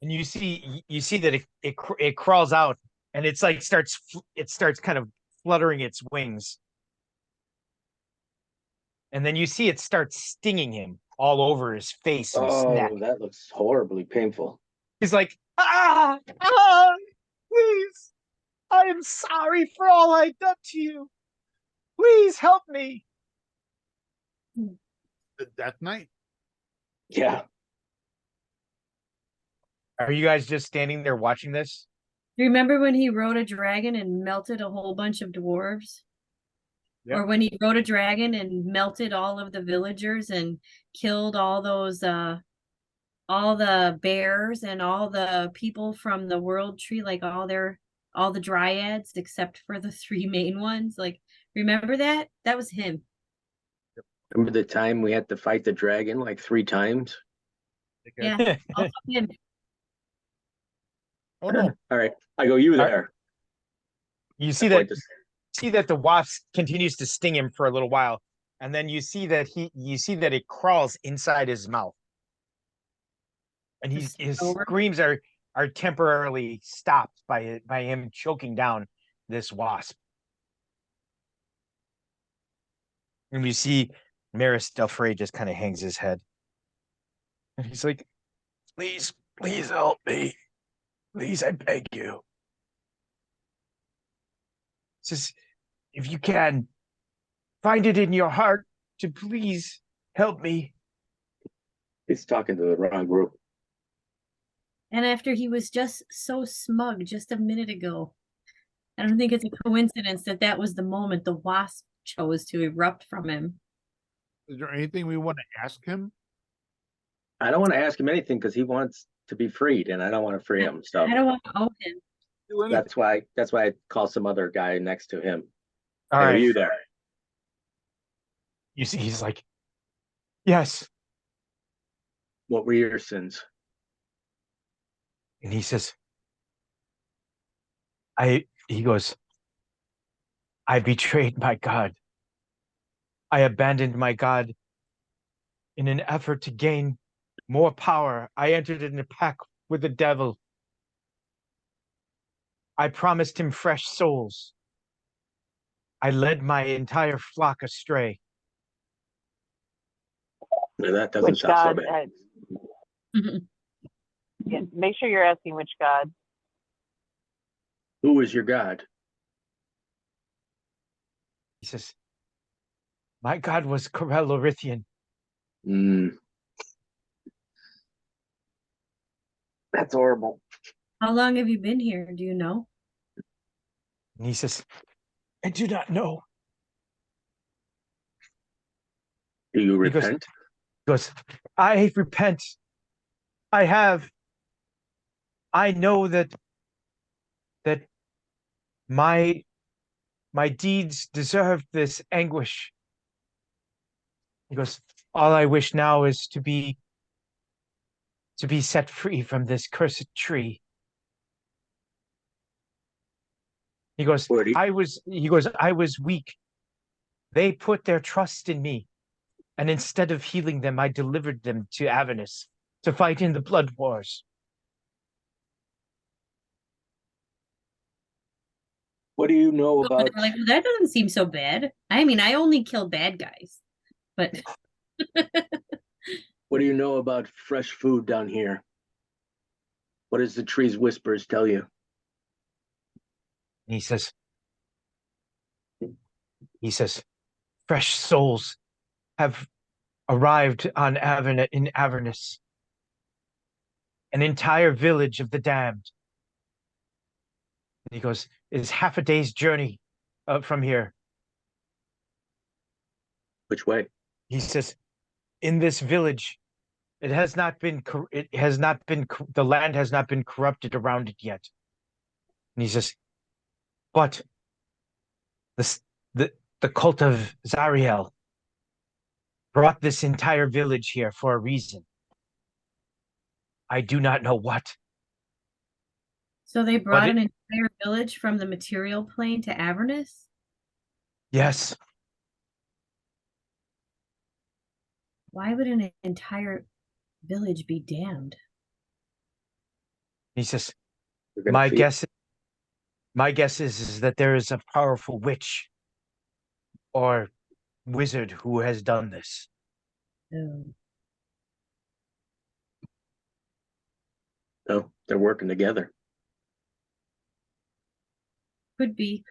And you see that it crawls out, and it's like starts kind of fluttering its wings, and then you see it starts stinging him all over his face and his neck. Oh, that looks horribly painful. He's like, please, I am sorry for all I've done to you. Please help me. The Death Knight. Yeah. Are you guys just standing there watching this? Remember when he rode a dragon and melted a whole bunch of dwarves? Yep. Or when he rode a dragon and melted all of the villagers and killed all those all the bears and all the people from the world tree, like all the dryads except for the three main ones. Like, remember that? That was him. Remember the time we had to fight the dragon like 3 times? Yeah, also him. Oh no. All right. I go, you All right. there. You see I that point to- see that the wasp continues to sting him for a little while, and then you see that it crawls inside his mouth, and his Over. screams are temporarily stopped by him choking down this wasp. And you see Maris Delfray just kind of hangs his head, and he's like, please help me, please, I beg you. Says, if you can, find it in your heart to please help me. He's talking to the wrong group. And after he was just so smug just a minute ago, I don't think it's a coincidence that that was the moment the wasp chose to erupt from him. Is there anything we want to ask him? I don't want to ask him anything because he wants to be freed, and I don't want to free him. So I don't want to owe him. Do anything? that's why I call some other guy next to him. All Hey, right. are you there? You see, he's like, yes. What were your sins? And he says, he goes, I betrayed my God. I abandoned my God in an effort to gain more power. I entered in a pact with the devil. I promised him fresh souls. I led my entire flock astray. No, that doesn't Which sound so God? bad. Yeah, make sure you're asking which God. Who is your God? He says, my God was Corel Orithian. Mm. That's horrible. How long have you been here? Do you know? And he says, I do not know. Do you He goes- repent? He goes, I repent. I have. I know that my deeds deserve this anguish. He goes, all I wish now is to be to be set free from this cursed tree. He goes, Where do you- I was weak. They put their trust in me. And instead of healing them, I delivered them to Avernus to fight in the blood wars. What do you know But about they're like, well, that doesn't seem so bad. I mean, I only kill bad guys, but what do you know about fresh food down here? What does the tree's whispers tell you? He says, fresh souls have arrived on in Avernus. An entire village of the damned. And he goes, is half a day's journey from here. Which way? He says, in this village, the land has not been corrupted around it yet. And he says, but the cult of Zariel brought this entire village here for a reason. I do not know what. So they brought it- an entire village from the material plane to Avernus? Yes, Why would an entire village be damned? he says, We're gonna my feed- guess is that there is a powerful witch or wizard who has done this. Oh. No, they're working together. Could be.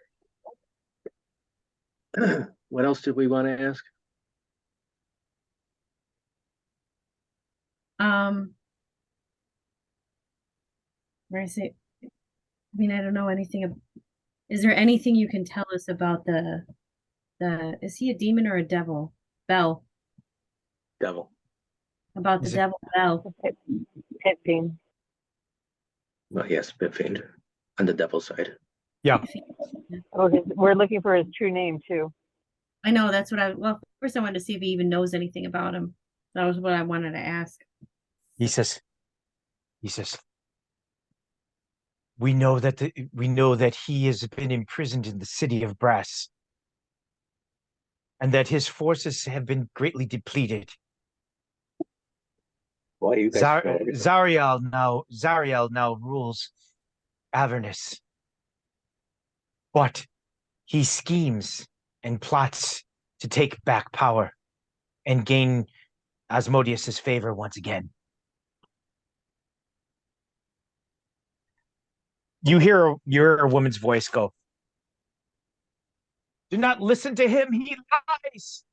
What else did we want to ask? Where I say, I mean, I don't know anything. Is there anything you can tell us about is he a demon or a devil? Bell. Devil. About the Is it- devil Bell. Pit fiend. Well, yes, Pit Fiend on the devil side. Oh, we're looking for his true name too. I know that's what well, first I wanted to see if he even knows anything about him. That was what I wanted to ask. He says, we know that he has been imprisoned in the city of Brass, and that his forces have been greatly depleted. Why you guys? know everything. Zariel now rules Avernus, but he schemes and plots to take back power and gain Asmodeus's favor once again. You hear a woman's voice go, do not listen to him, he lies.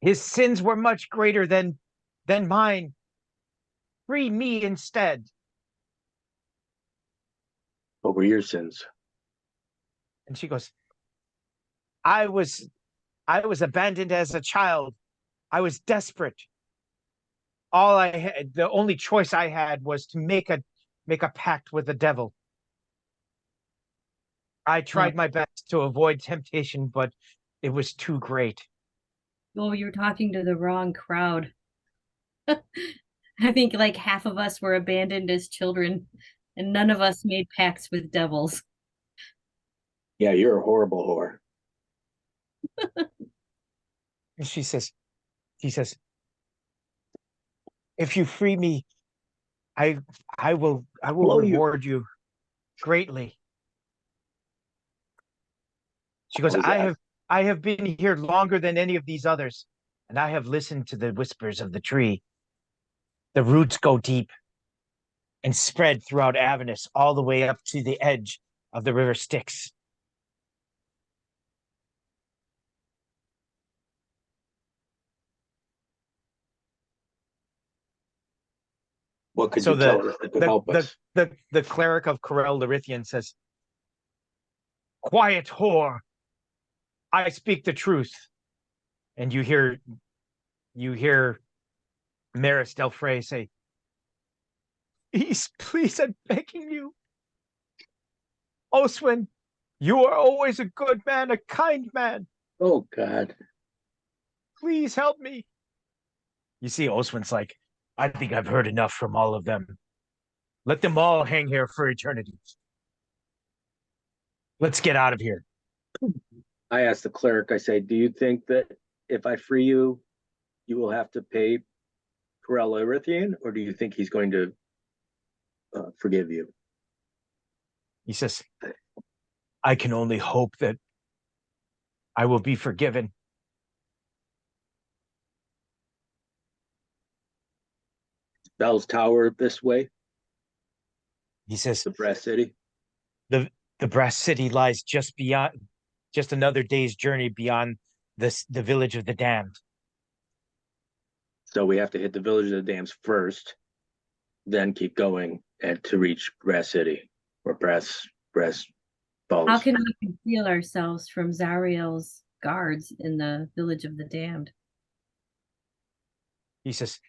His sins were much greater than mine. Free me instead. What were your sins? And she goes, I was abandoned as a child. I was desperate. The only choice I had was to make a pact with the devil. I tried my best to avoid temptation, but it was too great. Oh, you're talking to the wrong crowd. I think like half of us were abandoned as children, and none of us made pacts with devils. Yeah, you're a horrible whore. And he says, if you free me, I will Blow you. reward you greatly. She goes, What was that? I have been here longer than any of these others, and I have listened to the whispers of the tree. The roots go deep and spread throughout Avernus, all the way up to the edge of the river Styx. What could So you tell us that could help us? The cleric of Corel Larithian says, quiet whore, I speak the truth. And you hear Maris Delfray say, please, I'm begging you. Oswin, you are always a good man, a kind man. Oh God. Please help me. You see Oswin's like, I think I've heard enough from all of them. Let them all hang here for eternity. Let's get out of here. I asked the cleric, I say, do you think that if I free you, you will have to pay Corell Erythian, or do you think he's going to forgive you? He says, I can only hope that I will be forgiven. Bell's Tower this way, He says, the Brass City. the Brass City lies just beyond, just another day's journey beyond the village of the damned. So we have to hit the Village of the Dams first, then keep going and to reach Brass City or Brass Balls. How can we conceal ourselves from Zariel's guards in the village of the damned? He says,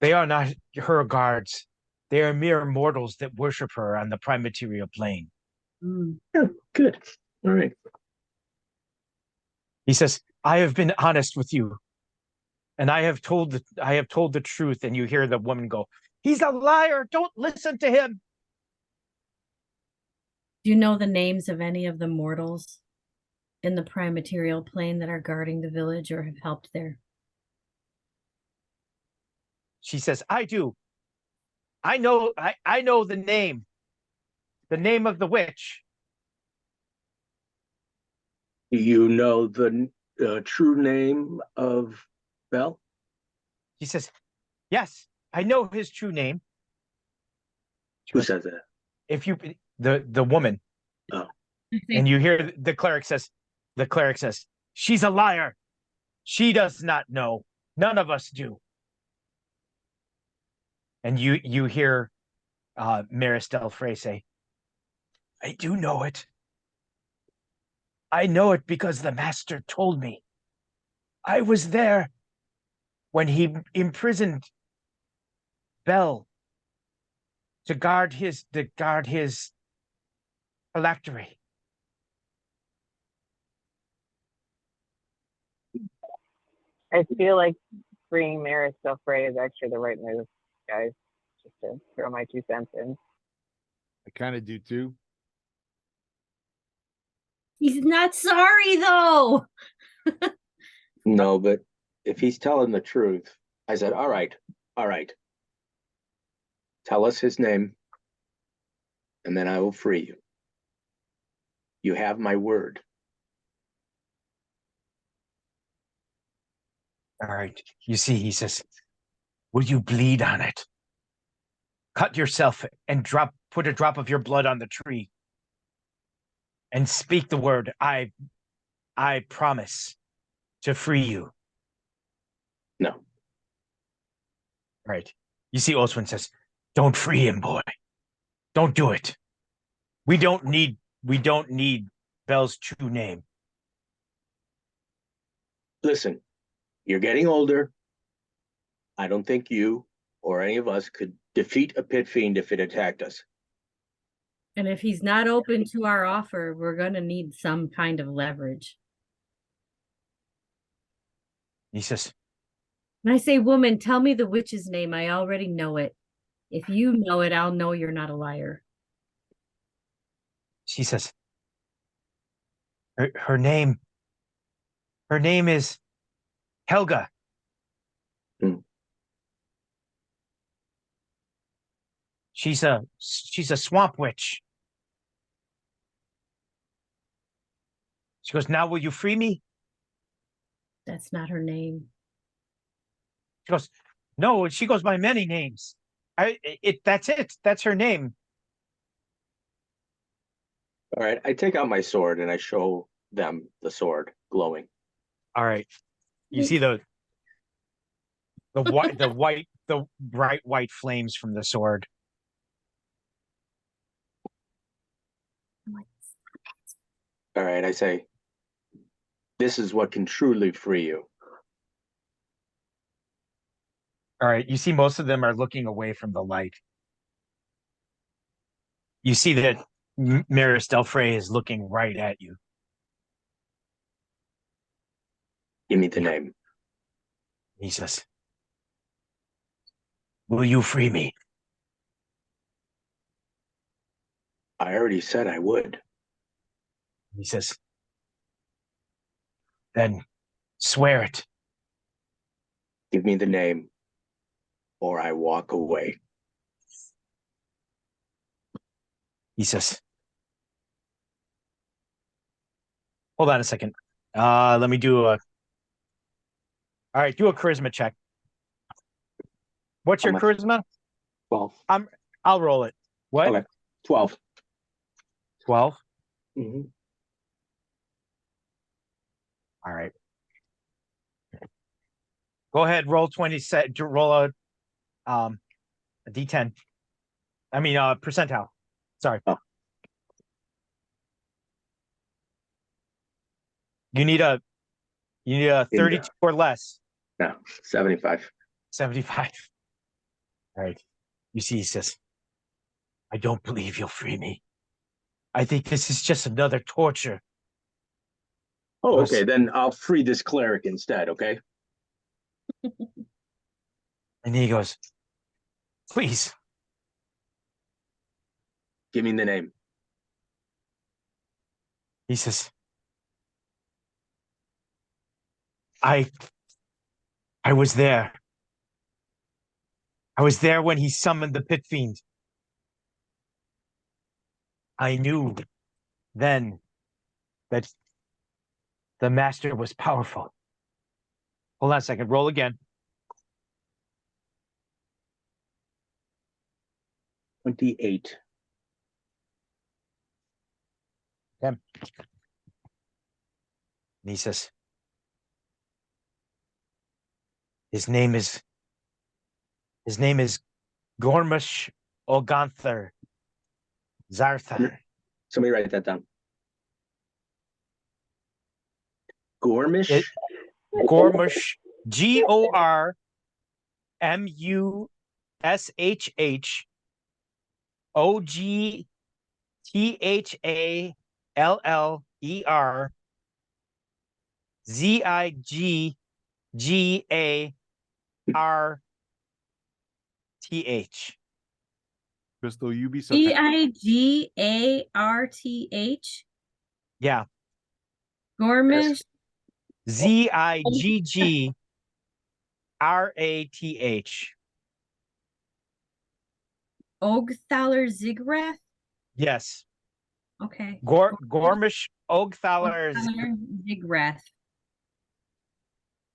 they are not her guards. They are mere mortals that worship her on the prime material plane. Mm. Yeah, good. All right. He says, I have been honest with you. And I have told the truth. And you hear the woman go, he's a liar. Don't listen to him. Do you know the names of any of the mortals in the prime material plane that are guarding the village or have helped there? She says, I do. I know the name of the witch. Do you know the true name of Bell? He says, yes, I know his true name. She Who goes, says that? if you, the woman. Oh. And you hear the cleric says, she's a liar. She does not know. None of us do. And you hear Maris Delfray say, I do know it. I know it because the master told me. I was there when he imprisoned Bell to guard his phylactery. I feel like freeing Maris Delfray is actually the right move, guys. Just to throw my 2 cents in. I kind of do too. He's not sorry though. No, but if he's telling the truth, I said, all right. Tell us his name, and then I will free you. You have my word. All right. You see, he says, will you bleed on it? Cut yourself and put a drop of your blood on the tree. And speak the word, I promise to free you. No. Right. You see, Oswin says, don't free him, boy. Don't do it. We don't need Bell's true name. Listen, you're getting older. I don't think you or any of us could defeat a pit fiend if it attacked us. And if he's not open to our offer, we're going to need some kind of leverage. He says, And I say, woman, tell me the witch's name. I already know it. If you know it, I'll know you're not a liar. she says, her name is Helga. Hmm. She's a swamp witch. She goes, now will you free me? That's not her name. She goes, no, she goes by many names. That's it. That's her name. All right, I take out my sword and I show them the sword glowing. All right. You see the bright white flames from the sword. All right, I say, this is what can truly free you. All right. You see most of them are looking away from the light. You see that Maris Delfray is looking right at you. Give me the name. He says, will you free me? I already said I would. He says, then swear it. Give me the name, or I walk away. He says, hold on a second. Let me do all right, do a charisma check. What's How your much? charisma? 12. I'll roll it. What? Okay. 12. 12? Mhm. All right. Go ahead, roll 20 set roll a D10. I mean percentile. Sorry. Oh. You need a 32 or less. No, 75. 75. All right. You see, he says, I don't believe you'll free me. I think this is just another torture. Oh, Plus- okay. Then I'll free this cleric instead, okay? And he goes, please. Give me the name. He says, I was there. I was there when he summoned the pit fiend. I knew then that the master was powerful. Hold on a second. Roll again. 28. And he says, his name is Gormish Oganther Zarthar. Somebody write that down. Gormish? Gormush, Gormushh, Ogtallerzigarth. Crystal, you be so Eigarth. Yeah. Gormish. Ziggrath. Ogthaler Zigrath. Yes. Okay. Gormish Ogthaler. Ogthaler Zigrath.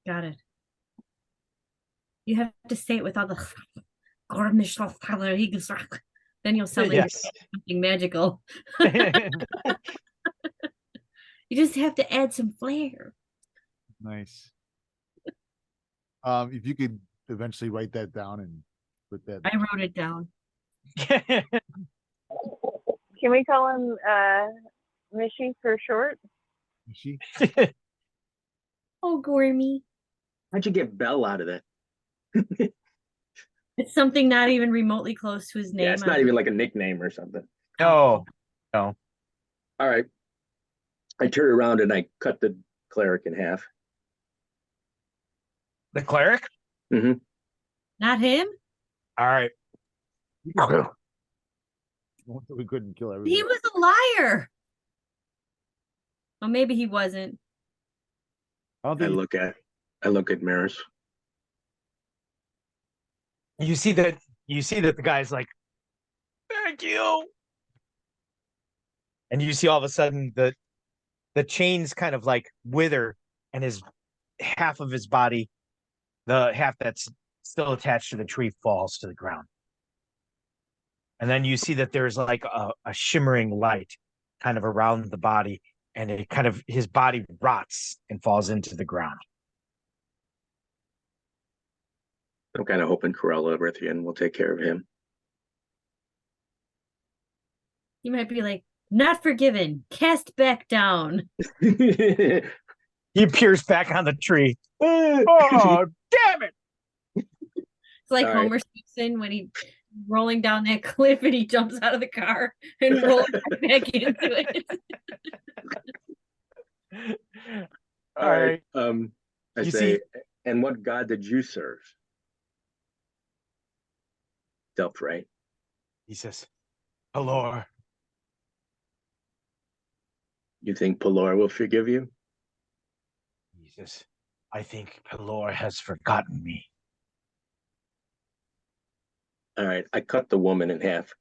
Got it. You have to say it with all the Gormish Ogthaler Zigrath. Then you'll sound like Yes. something magical. You just have to add some flair. nice. If you could eventually write that down and put that. I wrote it down. Can we call him Mishy for short? She Oh, Gormy. How'd you get Bell out of that? It's something not even remotely close to his name. Yeah, it's not even like a nickname or something. No. All right. I turn around and I cut the cleric in half. The cleric? Not him. All right. we couldn't kill everybody. He was a liar. Well, maybe he wasn't. I don't I think look at Maris. You see that the guy's like, thank you. And you see all of a sudden the chains kind of like wither and his half of his body, the half that's still attached to the tree, falls to the ground. And then you see that there's like a shimmering light kind of around the body, and it kind of his body rots and falls into the ground. I'm kind of hoping Corella Rithian will take care of him. He might be like, not forgiven. Cast back down. He appears back on the tree. Oh, damn it! It's like All right. Homer Simpson when he's rolling down that cliff and he jumps out of the car and rolls right back into it. All right. I You say, see- and what god did you serve? Delphrey. He says, Pelor, You think Pelor will forgive you? he says, I think Pelor has forgotten me. All right, I cut the woman in half.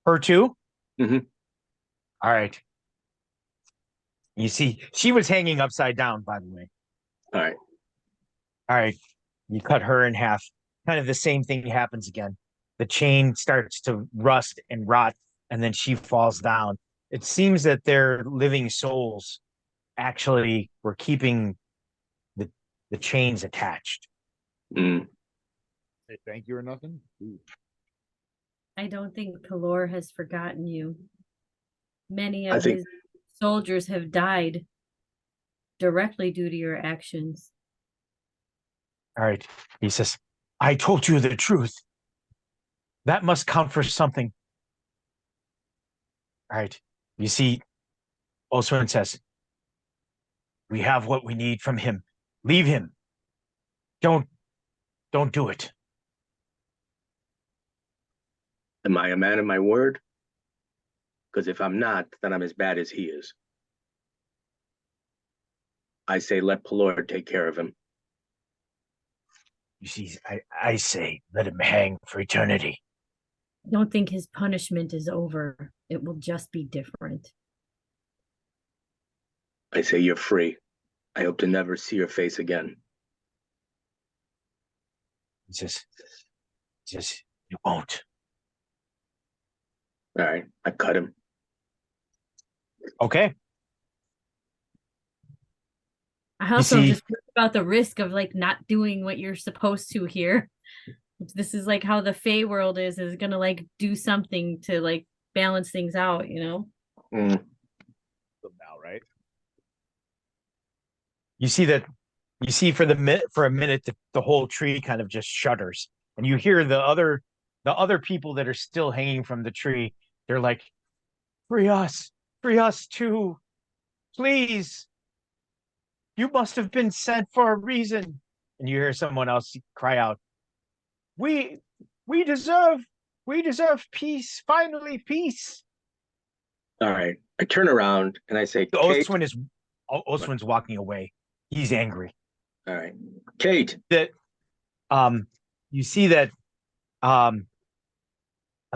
Her too? Mhm. All right. You see, she was hanging upside down, by the way. All right. All right. You cut her in half. Kind of the same thing happens again. The chain starts to rust and rot, and then she falls down. It seems that their living souls actually were keeping the chains attached. Mm. Say thank you or nothing. Ooh. I don't think Pelor has forgotten you. Many I of think- his soldiers have died directly due to your actions. All right. He says, I told you the truth. That must count for something. All right. You see, Oswin says, we have what we need from him. Leave him. Don't do it. Am I a man of my word? Because if I'm not, then I'm as bad as he is. I say let Pelor take care of him. You see, I say, let him hang for eternity. I don't think his punishment is over. It will just be different. I say you're free. I hope to never see your face again. He says, you won't. All right, I cut him. Okay. I also see- just think about the risk of like not doing what you're supposed to here. This is like how the Fey world is gonna like do something to like balance things out, you know? Mm. Now, right? You see for a minute the whole tree kind of just shudders, and you hear the other people that are still hanging from the tree. They're like, free us too, please. You must have been sent for a reason. And you hear someone else cry out, we deserve peace, finally peace. All right, I turn around and I say, Kate. Oswin's walking away. He's angry. All right, Kate. That you see that I'm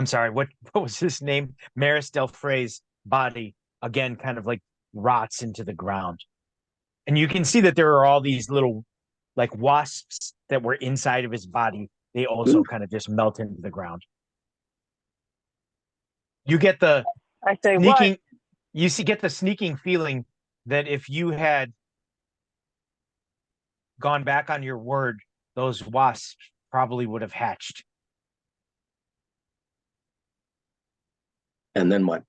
sorry, what was his name? Maris Delfray's body again kind of like rots into the ground. And you can see that there are all these little like wasps that were inside of his body. They also kind of just melt into the ground. You get the I say sneaking what? you see get the sneaking feeling that if you had gone back on your word, those wasps probably would have hatched. And then what?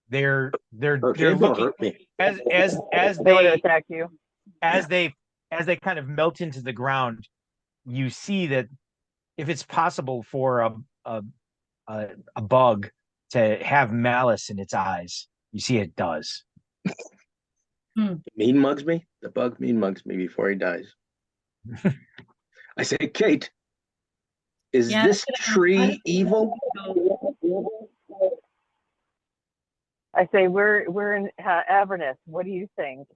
They're Okay, don't looking hurt me. as They would have they attacked you. as they kind of melt into the ground. You see that if it's possible for a bug to have malice in its eyes, you see it does. Mean mugs me? The bug mean mugs me before he dies. I say, Kate, is Yeah, this tree evil? I say we're in Avernus. What do you think?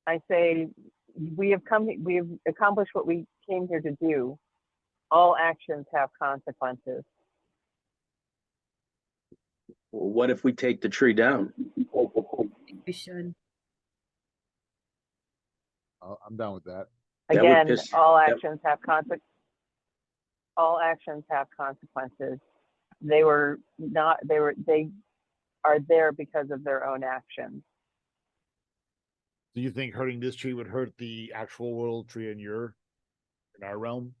I say we have accomplished what we came here to do. All actions have consequences. Well, what if we take the tree down? We should. I'm down with that. That would Again, piss- all that- actions have All actions have consequences. They are there because of their own actions. Do you think hurting this tree would hurt the actual world tree in our realm?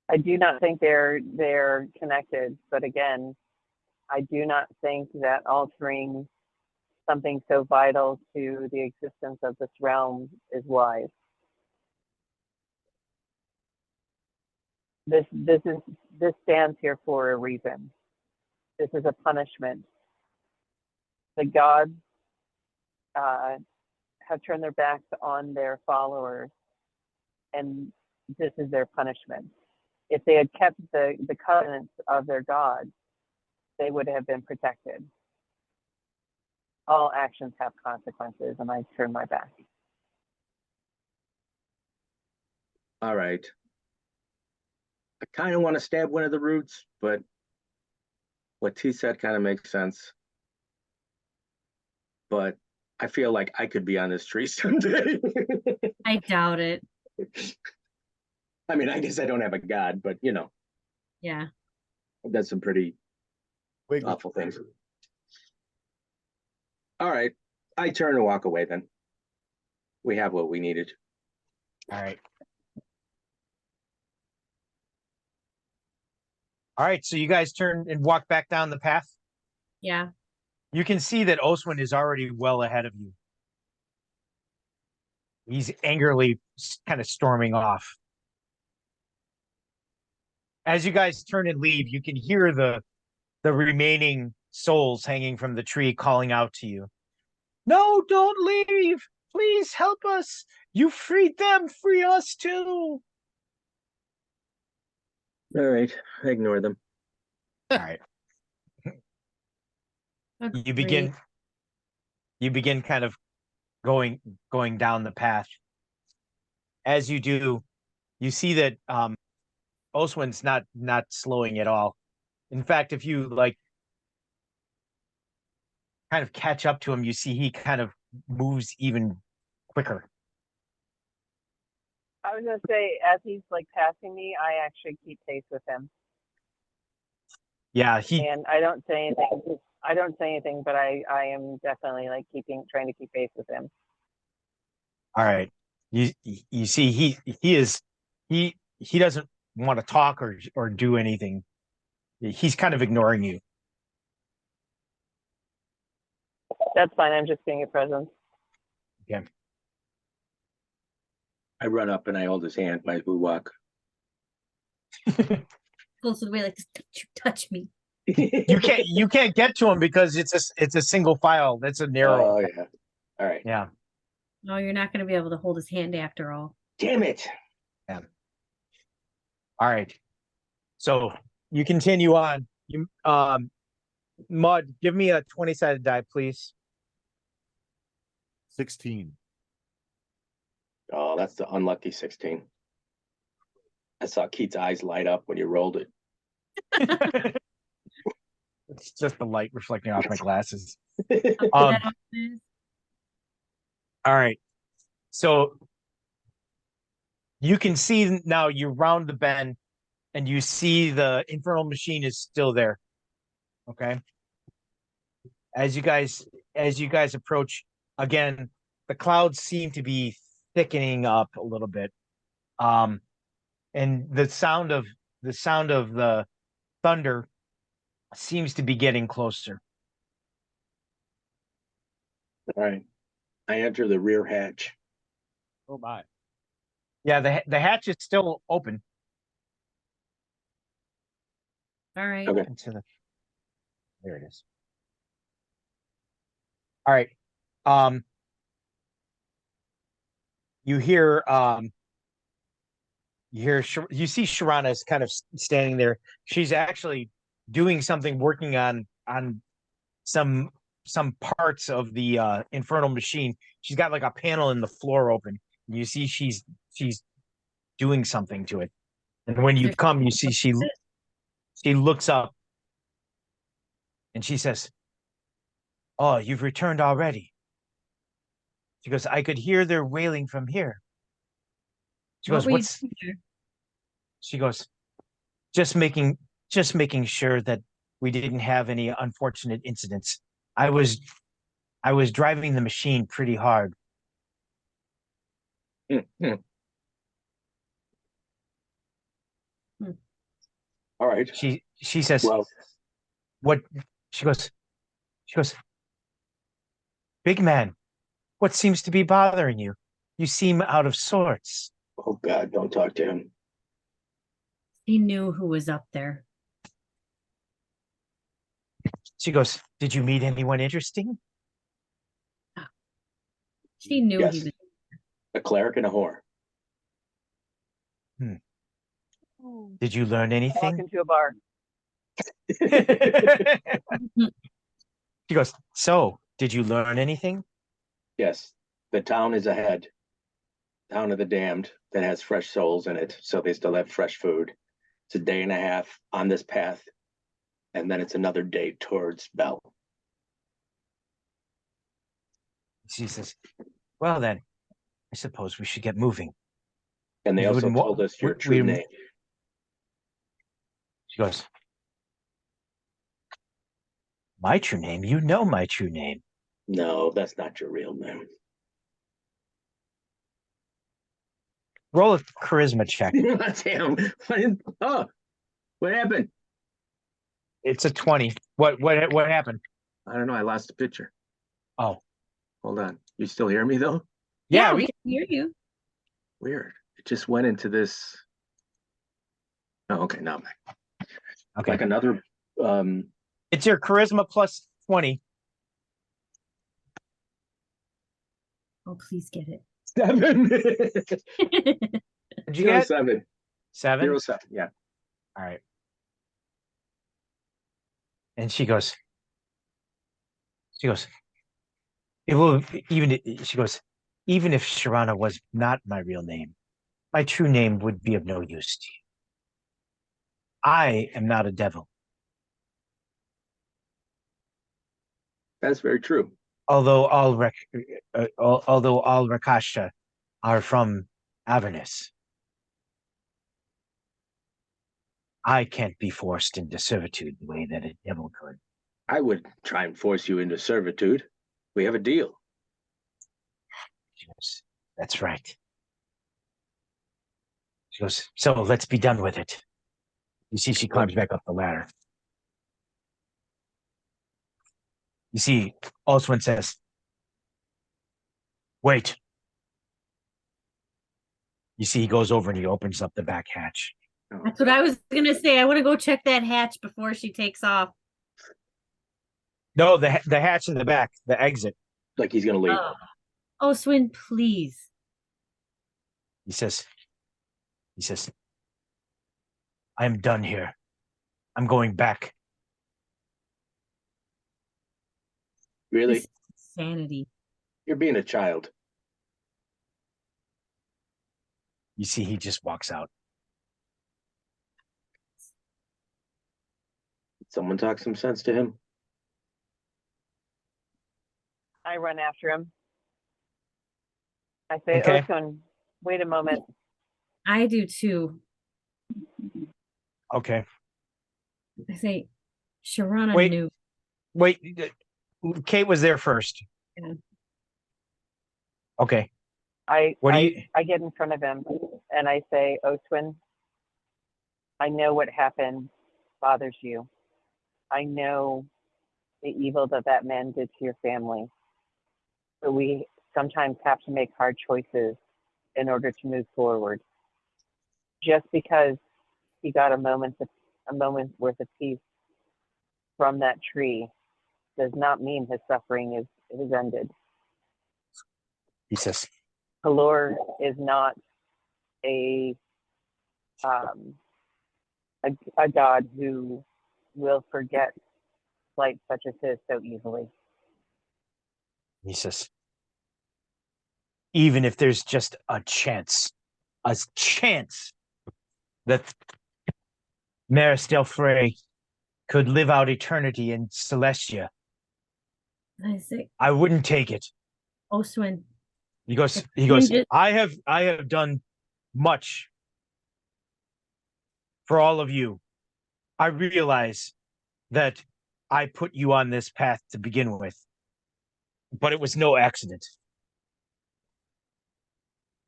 I do not think they're connected, but again, I do not think that altering something so vital to the existence of this realm is wise. This stands here for a reason. This is a punishment. The gods have turned their backs on their followers, and this is their punishment. If they had kept the covenants of their God, they would have been protected. All actions have consequences, and I turn my back. All right. I kind of want to stab one of the roots, but what T said kind of makes sense. But I feel like I could be on this tree someday. I doubt it. I mean, I guess I don't have a god, but you know, Yeah. I've done some pretty Wait, awful things. All right. I turn and walk away then. We have what we needed. All right. All right, so you guys turn and walk back down the path. Yeah. You can see that Oswin is already well ahead of you. He's angrily kind of storming off. As you guys turn and leave, you can hear the remaining souls hanging from the tree calling out to you. No, don't leave. Please help us. You freed them. Free us too. All right. I ignore them. All right. You begin kind of going down the path. As you do, you see that Oswin's not slowing at all. In fact, if you like kind of catch up to him, you see he kind of moves even quicker. I was gonna say, as he's like passing me, I actually keep pace with him, Yeah, and I don't say anything. I don't say anything, but I am definitely like trying to keep pace with him. all right. You see he doesn't want to talk or do anything. He's kind of ignoring you. That's fine. I'm just being a presence. I run up and I hold his hand as we walk. Pulls away like, don't you touch me. You can't get to him because it's a single file. That's a narrow. Oh yeah. All right. Yeah. No, you're not going to be able to hold his hand after all. Damn it. All right. So you continue on. You Mud, give me a 20-sided die, please. 16. Oh, that's the unlucky 16. I saw Keith's eyes light up when you rolled it. It's just the light reflecting off my glasses. All All right. So you can see now you round the bend and you see the infernal machine is still there. Okay. As you guys approach again, the clouds seem to be thickening up a little bit. And the sound of the thunder seems to be getting closer. All right. I enter the rear hatch. Oh my. Yeah, the hatch is still open. right. Okay. There it is. All right. You see Sharana is kind of standing there. She's actually doing something, working on some parts of the infernal machine. She's got like a panel in the floor open. You see she's doing something to it. And when you come, you see she looks up and she says, "Oh, you've returned already." She goes, "I could hear their wailing from here." She goes, "What's?" She goes, just making sure that we didn't have any unfortunate incidents. I was driving the machine pretty hard." All right. She says, Well, "What?" She goes, "Big man, what seems to be bothering you? You seem out of sorts." oh God, don't talk to him. He knew who was up there. She goes, "Did you meet anyone interesting?" She knew Yes. he was. A cleric and a whore. Did you learn Walk anything? into a bar. She goes, so, did you learn anything? Yes, the town is ahead. Town of the damned that has fresh souls in it, so they still have fresh food. It's a day and a half on this path, and then it's another day towards Bell. She says, well then, I suppose we should get moving. And they You also wouldn't wa- told us your we- true we- name. She goes, my true name? You know my true name. No, that's not your real name. Roll a charisma check. Damn. Oh, what happened? It's a 20. What happened? I don't know. I lost the picture. Oh, Hold on. You still hear me though? yeah, we can hear you. Weird. It just went into this. Oh, okay. Now I'm back. okay. Like another It's your charisma plus 20. Oh, please get it. 7. Did you Zero get 7. 7? 07. Yeah. All right. And she goes, it will she goes, even if Sharana was not my real name, my true name would be of no use to you. I am not a devil, That's very true. although all Rakasha are from Avernus. I can't be forced into servitude the way that a devil could. I would try and force you into servitude. We have a deal. She goes, that's right. She goes, so let's be done with it. You see, she climbs back up the ladder. You see, Oswin says, wait. You see, he goes over and he opens up the back hatch. Oh, That's what I was gonna say. I want to go check that hatch before she takes off. No, the hatch in the back, the exit. like he's gonna leave. Oh, Swin, please. He says, I am done here. I'm going back. Really? This is insanity. You're being a child. You see, he just walks out. Someone talk some sense to him. I run after him. I say, Okay. Osun, wait a moment. I do too. Okay. I say, Sharana Wait. knew. Wait, Kate was there first. Yeah. Okay. I What do you? I get in front of him and I say, Oswin, I know what happened bothers you. I know the evil that that man did to your family. But we sometimes have to make hard choices in order to move forward. Just because he got a moment's worth of peace from that tree does not mean his suffering is ended. He says, Halor is not a god who will forget plight such as his so easily. he says, even if there's just a chance that Maris Del Frey could live out eternity in Celestia, I say, I wouldn't take it. Oswin, He goes, just- I have done much for all of you. I realize that I put you on this path to begin with, but it was no accident.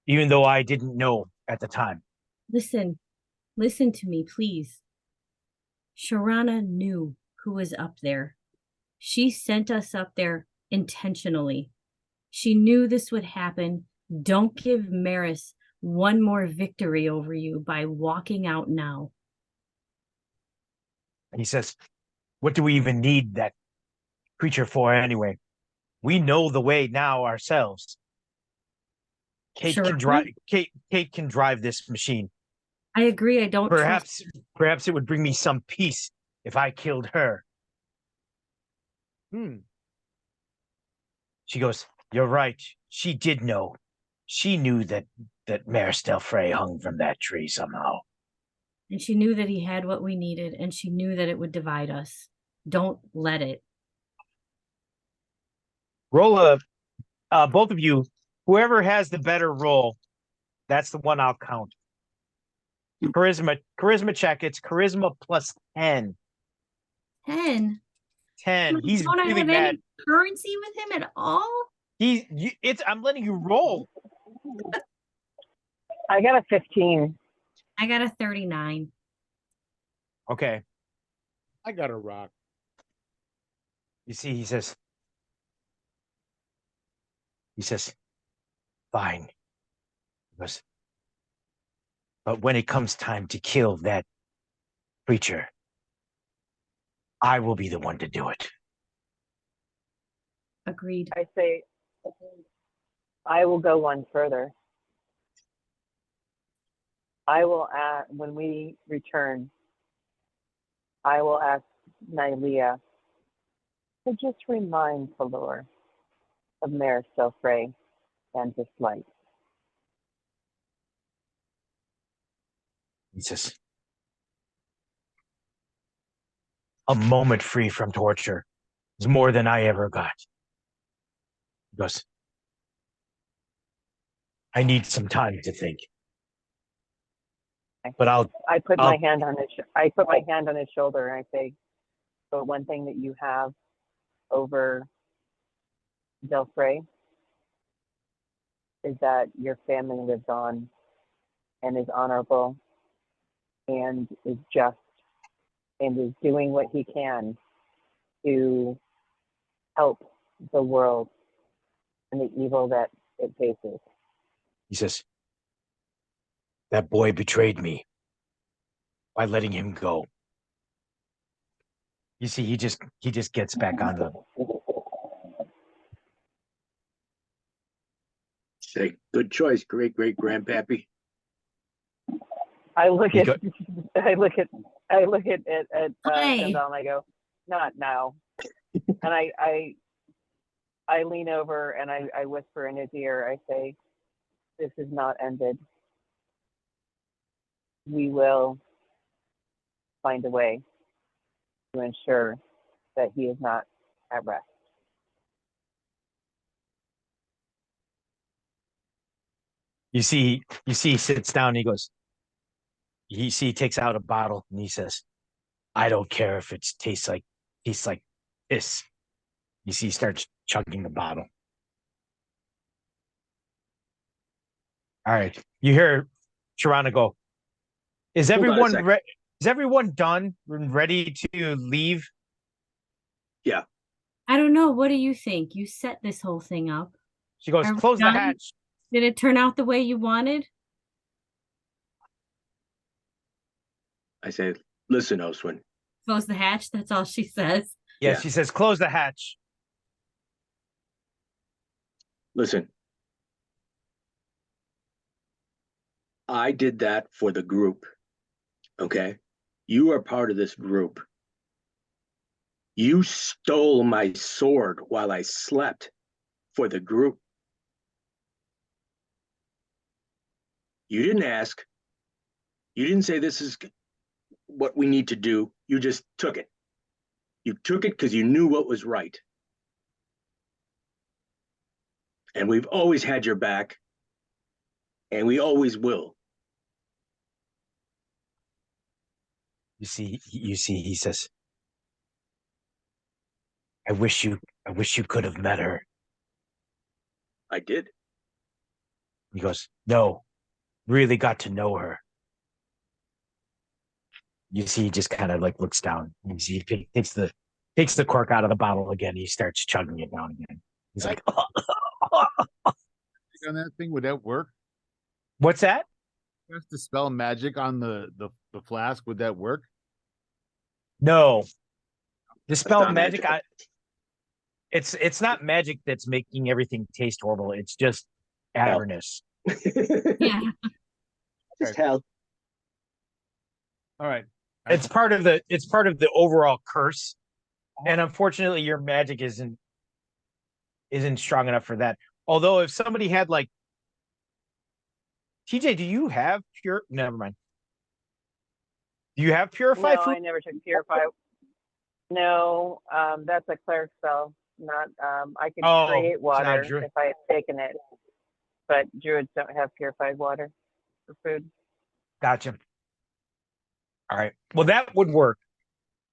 Even though I didn't know at the time. listen to me, please. Sharana knew who was up there. She sent us up there intentionally. She knew this would happen. Don't give Maris one more victory over you by walking out now. He says, what do we even need that creature for anyway? We know the way now ourselves. Kate Sure. can drive this machine. I agree. I don't trust. Perhaps it would bring me some peace if I killed her. She goes, "You're right. She did know. She knew that Maristel Frey hung from that tree somehow." And she knew that he had what we needed, and she knew that it would divide us. Don't let it. Roll both of you, whoever has the better roll, that's the one I'll count. Charisma check. It's charisma plus 10. 10. 10. He's Don't I really have mad. any currency with him at all? I'm letting you roll. I got a 15. I got a 39. Okay. I got a rock. You see, he says, fine. He goes, but when it comes time to kill that creature, I will be the one to do it. Agreed. I say, I will go one further. I will ask, when we return, I will ask Nylea to just remind Valor of Maristel Frey and his light. He says, a moment free from torture is more than I ever got. He goes, I need some time to think. But I put my hand on his shoulder and I say, but one thing that you have over Del Frey is that your family lives on and is honorable and is just and is doing what he can to help the world and the evil that it faces. He says, that boy betrayed me by letting him go. You see, he just gets back on the. Say, good choice, great grandpappy. I look You at got- Hey. Sandal and I go, not now. And I lean over and I whisper in his ear, I say, this is not ended. We will find a way to ensure that he is not at rest. You see, he sits down and he goes, he takes out a bottle and he says, I don't care if it tastes like this. You see, he starts chugging the bottle. All right. You hear Sharana go, is Hold on a everyone second. is everyone done and ready to leave? I don't know. What do you think? You set this whole thing up. She goes, Are we close the done? hatch. Did it turn out the way you wanted? I say, listen, Oswin, Close the hatch. That's all she says. Yeah, Yeah. she says, close the hatch. listen. I did that for the group. Okay? You are part of this group. You stole my sword while I slept for the group. You didn't ask. You didn't say this is what we need to do. You just took it. You took it because you knew what was right. And we've always had your back. And we always will. You see, he says, I wish you could have met her. I did. He goes, no, really got to know her. You see, he just kind of like looks down. You see, he takes the cork out of the bottle again. He starts chugging it down again. He's like, On that thing, would that work? what's that? Just to spell magic on the flask, would that work? No, dispel not magic. magic. It's not magic that's making everything taste horrible. It's just avernus. Yeah. Just hell. All right. It's part of the overall curse. And unfortunately your magic isn't strong enough for that. Although if somebody had like TJ, do you have pure never mind. Do you have purify No, food? I never took purify. No, that's a cleric spell. Not I could Oh, create it's not water druid. if I had taken it, but druids don't have purified water for food. Gotcha. All right. Well, that would work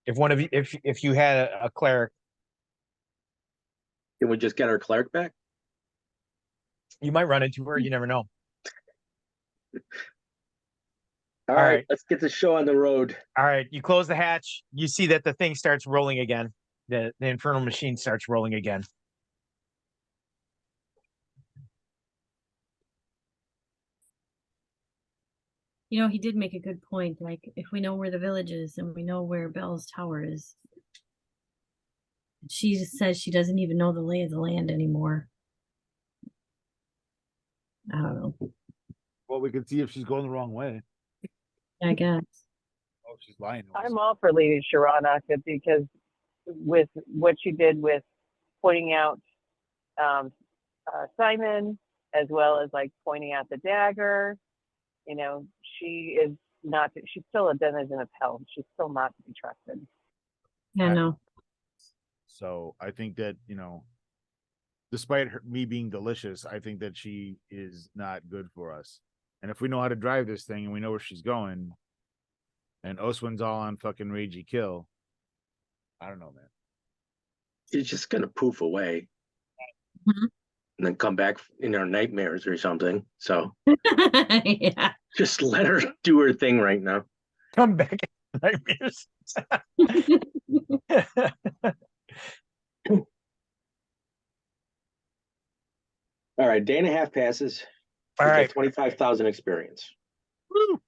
if one of you, if you had a cleric, Can we just get our cleric back? you might run into her. You never know. All All right, right. let's get the show on the road. All right. You close the hatch. You see that the thing starts rolling again. The infernal machine starts rolling again. You know, he did make a good point. Like, if we know where the village is and we know where Bell's tower is, she just says she doesn't even know the lay of the land anymore. I don't know. Well, we can see if she's going the wrong way. I guess. Oh, she's lying to us. I'm all for leaving Sharonaka because with what she did with pointing out Simon, as well as like pointing out the dagger, you know, she is not. She's still a denizen of hell. She's still not to be trusted. Yeah, no. So I think that, you know, despite me being delicious, I think that she is not good for us. And if we know how to drive this thing and we know where she's going, and Oswin's all on fucking Ragey Kill, I don't know, man. She's just gonna poof away. Mhm. And then come back in our nightmares or something. So Yeah. just let her do her thing right now. Come back. Nightmares. All right, day and a half passes. All right. 25,000 experience. Woo.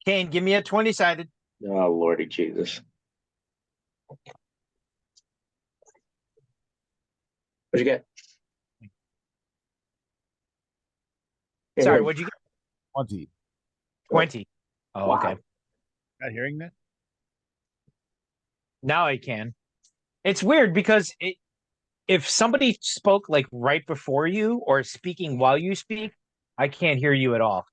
Kane, give me a 20-sided. Oh, Lordy Jesus. What'd you get? Sorry, what'd you get? 20. 20. Oh, Wow. okay. Not hearing that? Now I can. It's weird because if somebody spoke like right before you or speaking while you speak, I can't hear you at all.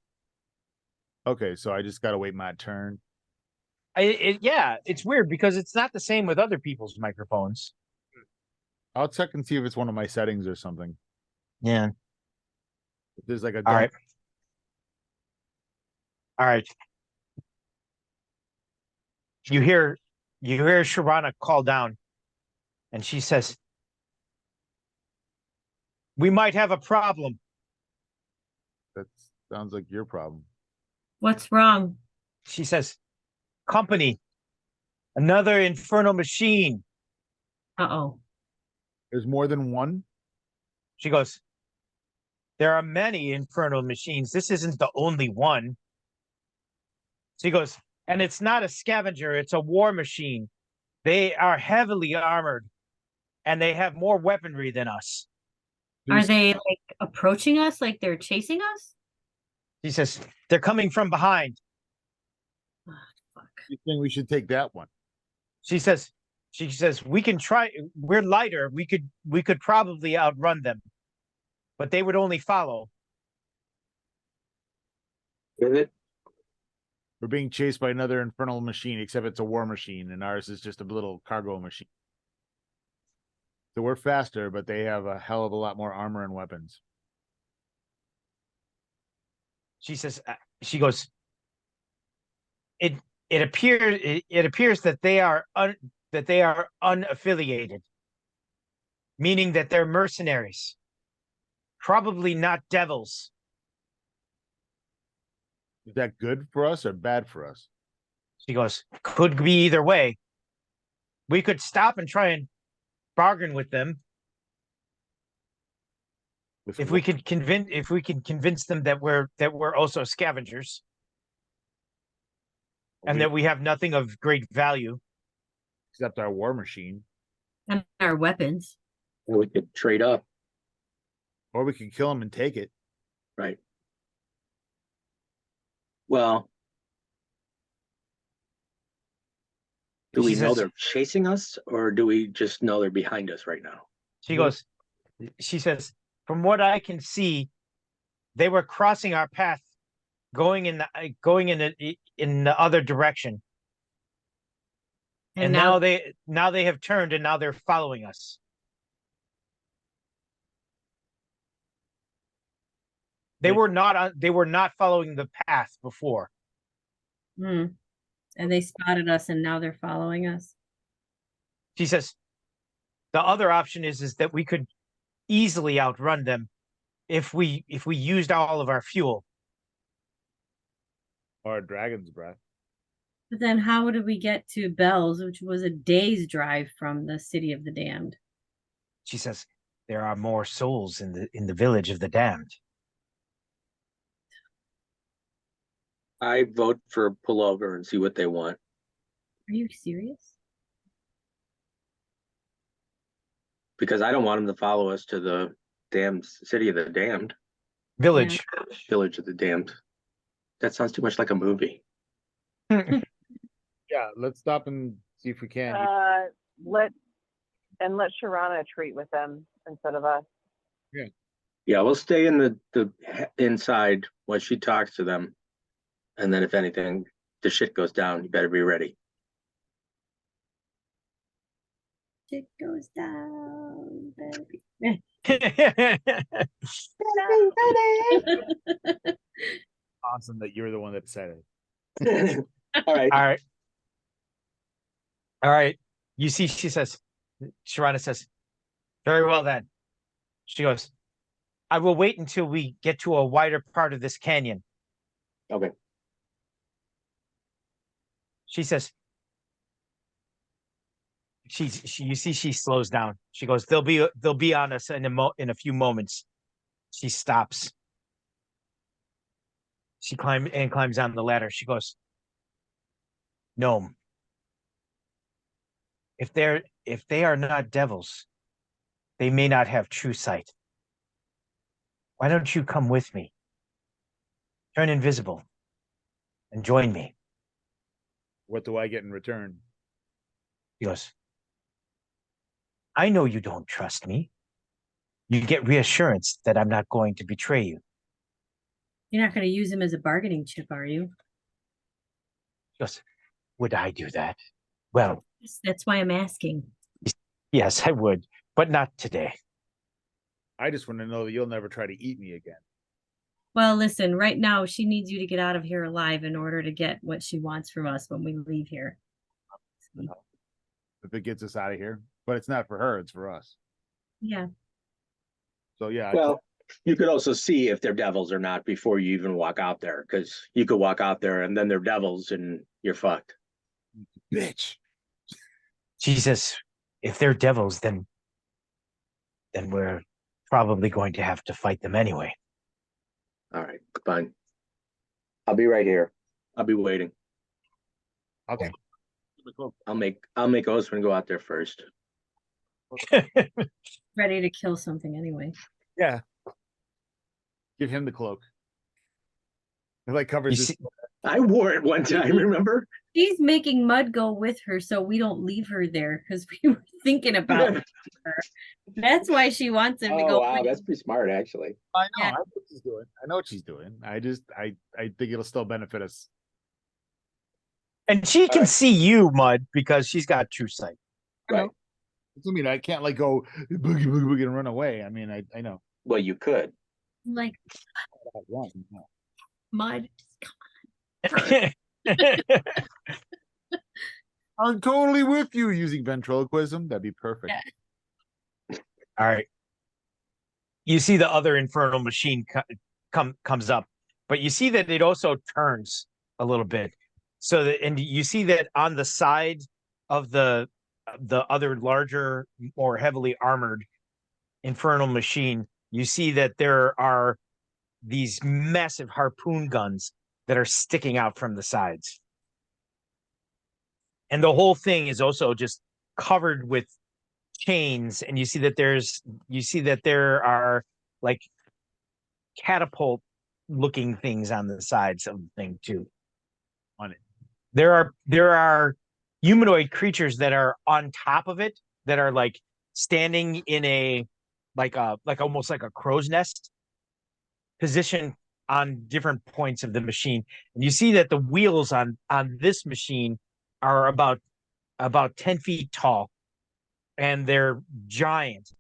Okay, so I just gotta wait my turn. Yeah, it's weird because it's not the same with other people's microphones. I'll check and see if it's one of my settings or something. Yeah. If there's like a All right. All right. You hear Sharana call down, and she says, "We might have a problem." that sounds like your problem. What's wrong? She says, "Company, another infernal machine." Uh-oh. There's more than one? She goes, "There are many infernal machines. This isn't the only one." She goes, "And it's not a scavenger, it's a war machine. They are heavily armored, and they have more weaponry than us." Are they like approaching us like they're chasing us? She says, "They're coming from behind." Oh, fuck. You think we should take that one? She says, "We can try. We're lighter. We could probably outrun them, but they would only follow." Is it? We're being chased by another infernal machine, except it's a war machine, and ours is just a little cargo machine. So we're faster, but they have a hell of a lot more armor and weapons. She says, she goes, it appears that they are unaffiliated, meaning that they're mercenaries, probably not devils. Is that good for us or bad for us? She goes, "Could be either way. We could stop and try and bargain with them With if what? we could convince them that we're also scavengers and that we have nothing of great value." Except our war machine. And our weapons. We could trade up, Or we could kill him and take it. right? Well, Do we She know says- they're chasing us, or do we just know they're behind us right now? she says, from what I can see, they were crossing our path, going in the other direction. And now they have turned and now they're following us. They were not following the path before. Hmm. And they spotted us and now they're following us. She says the other option is that we could easily outrun them if we used all of our fuel. Or a dragon's breath. But then how did we get to Bells, which was a day's drive from the city of the damned? She says there are more souls in the village of the damned. I vote for pull over and see what they want. Are you serious? Because I don't want them to follow us to the damned city of the damned, Village. village of the damned. That sounds too much like a movie. Yeah, let's stop and see if we can. Let Sharana treat with them instead of us. Yeah, we'll stay in the inside while she talks to them, and then if anything, the shit goes down. You better be ready. It goes down, baby. Awesome that you're the one that said it. All right. All right. All right. You see, Sharana says, very well then. She goes, I will wait until we get to a wider part of this canyon. Okay. She says, you see, she slows down. She goes, they'll be on us in a few moments. She stops. She climbs on the ladder. She goes, Gnome, if they are not devils, they may not have true sight. Why don't you come with me? Turn invisible and join me. What do I get in return? He goes, I know you don't trust me. You get reassurance that I'm not going to betray you. You're not going to use him as a bargaining chip, are you? He goes, would I do that? Well, That's why I'm asking. yes, I would, but not today. I just want to know that you'll never try to eat me again. Well, listen, right now she needs you to get out of here alive in order to get what she wants from us when we leave here. If it gets us out of here. But it's not for her, it's for us. Yeah. So yeah. Well, you could also see if they're devils or not before you even walk out there, because you could walk out there and then they're devils and you're fucked. Bitch. She says, if they're devils, then we're probably going to have to fight them anyway. All right, fine. I'll be right here. I'll be waiting. Okay. I'll make Osman go out there first. Ready to kill something anyway. Yeah. Give him the cloak. It like covers You his see, I wore it one time, remember? She's making Mud go with her so we don't leave her there because we were thinking about her. That's why she wants him to Oh go. wow, with- that's pretty smart actually. I know. Yeah. I know what she's doing. I know what she's doing. I think it'll still benefit us. and she can Alright. see you, Mud, because she's got true sight. Right. I mean, I can't like go boogie boogie boogie and run away. I mean, I know. Well, you could. Like No. Mud. I'm totally with you using ventriloquism. That'd be perfect. Yeah. All right. You see the other infernal machine comes up, but you see that it also turns a little bit. So that, and you see that on the side of the other larger, more heavily armored infernal machine, you see that there are these massive harpoon guns that are sticking out from the sides. And the whole thing is also just covered with chains, and you see that there are like catapult looking things on the sides of the thing too. On it. There are humanoid creatures that are on top of it, that are like standing in a like almost like a crow's nest position on different points of the machine. And you see that the wheels on this machine are about 10 feet tall, and they're giant,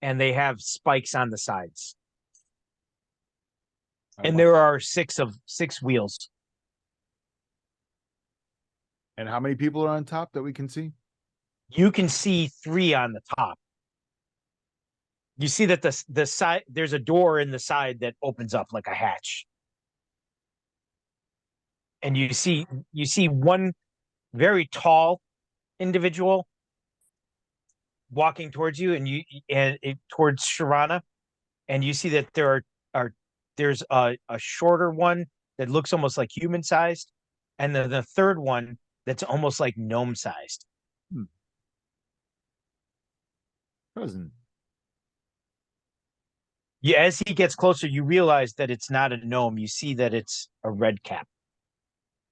and they have spikes on the sides. And there are six wheels. And how many people are on top that we can see? You can see 3 on the top. You see that the side, there's a door in the side that opens up like a hatch. And you see one very tall individual walking towards you, and towards Sharana, and you see that there's a shorter one that looks almost like human sized, and the third one that's almost like gnome sized. Cousin. Yeah, as he gets closer, you realize that it's not a gnome. You see that it's a red cap.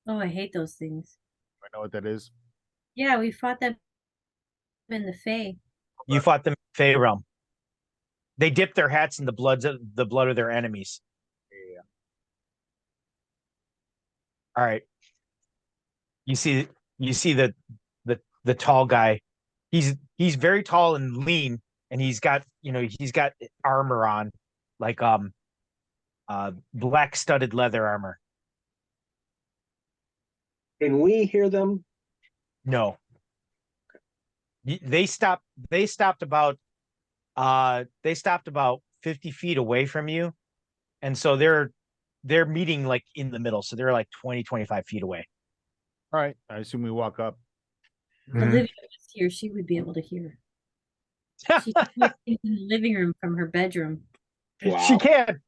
Oh, I hate those things. I know what that is. Yeah, we fought them in the Fae. You fought them in the Fey realm. They dip their hats in the blood of their enemies. Yeah. All right. You see the tall guy. He's very tall and lean, and he's got armor on, like black studded leather armor. Can we hear them? No. They stopped about 50 feet away from you, and so they're meeting like in the middle, so they're like 20-25 feet away. All right. I assume we walk up. Olivia was here, she would be able to hear. She's in the living room from her bedroom. Wow. She can.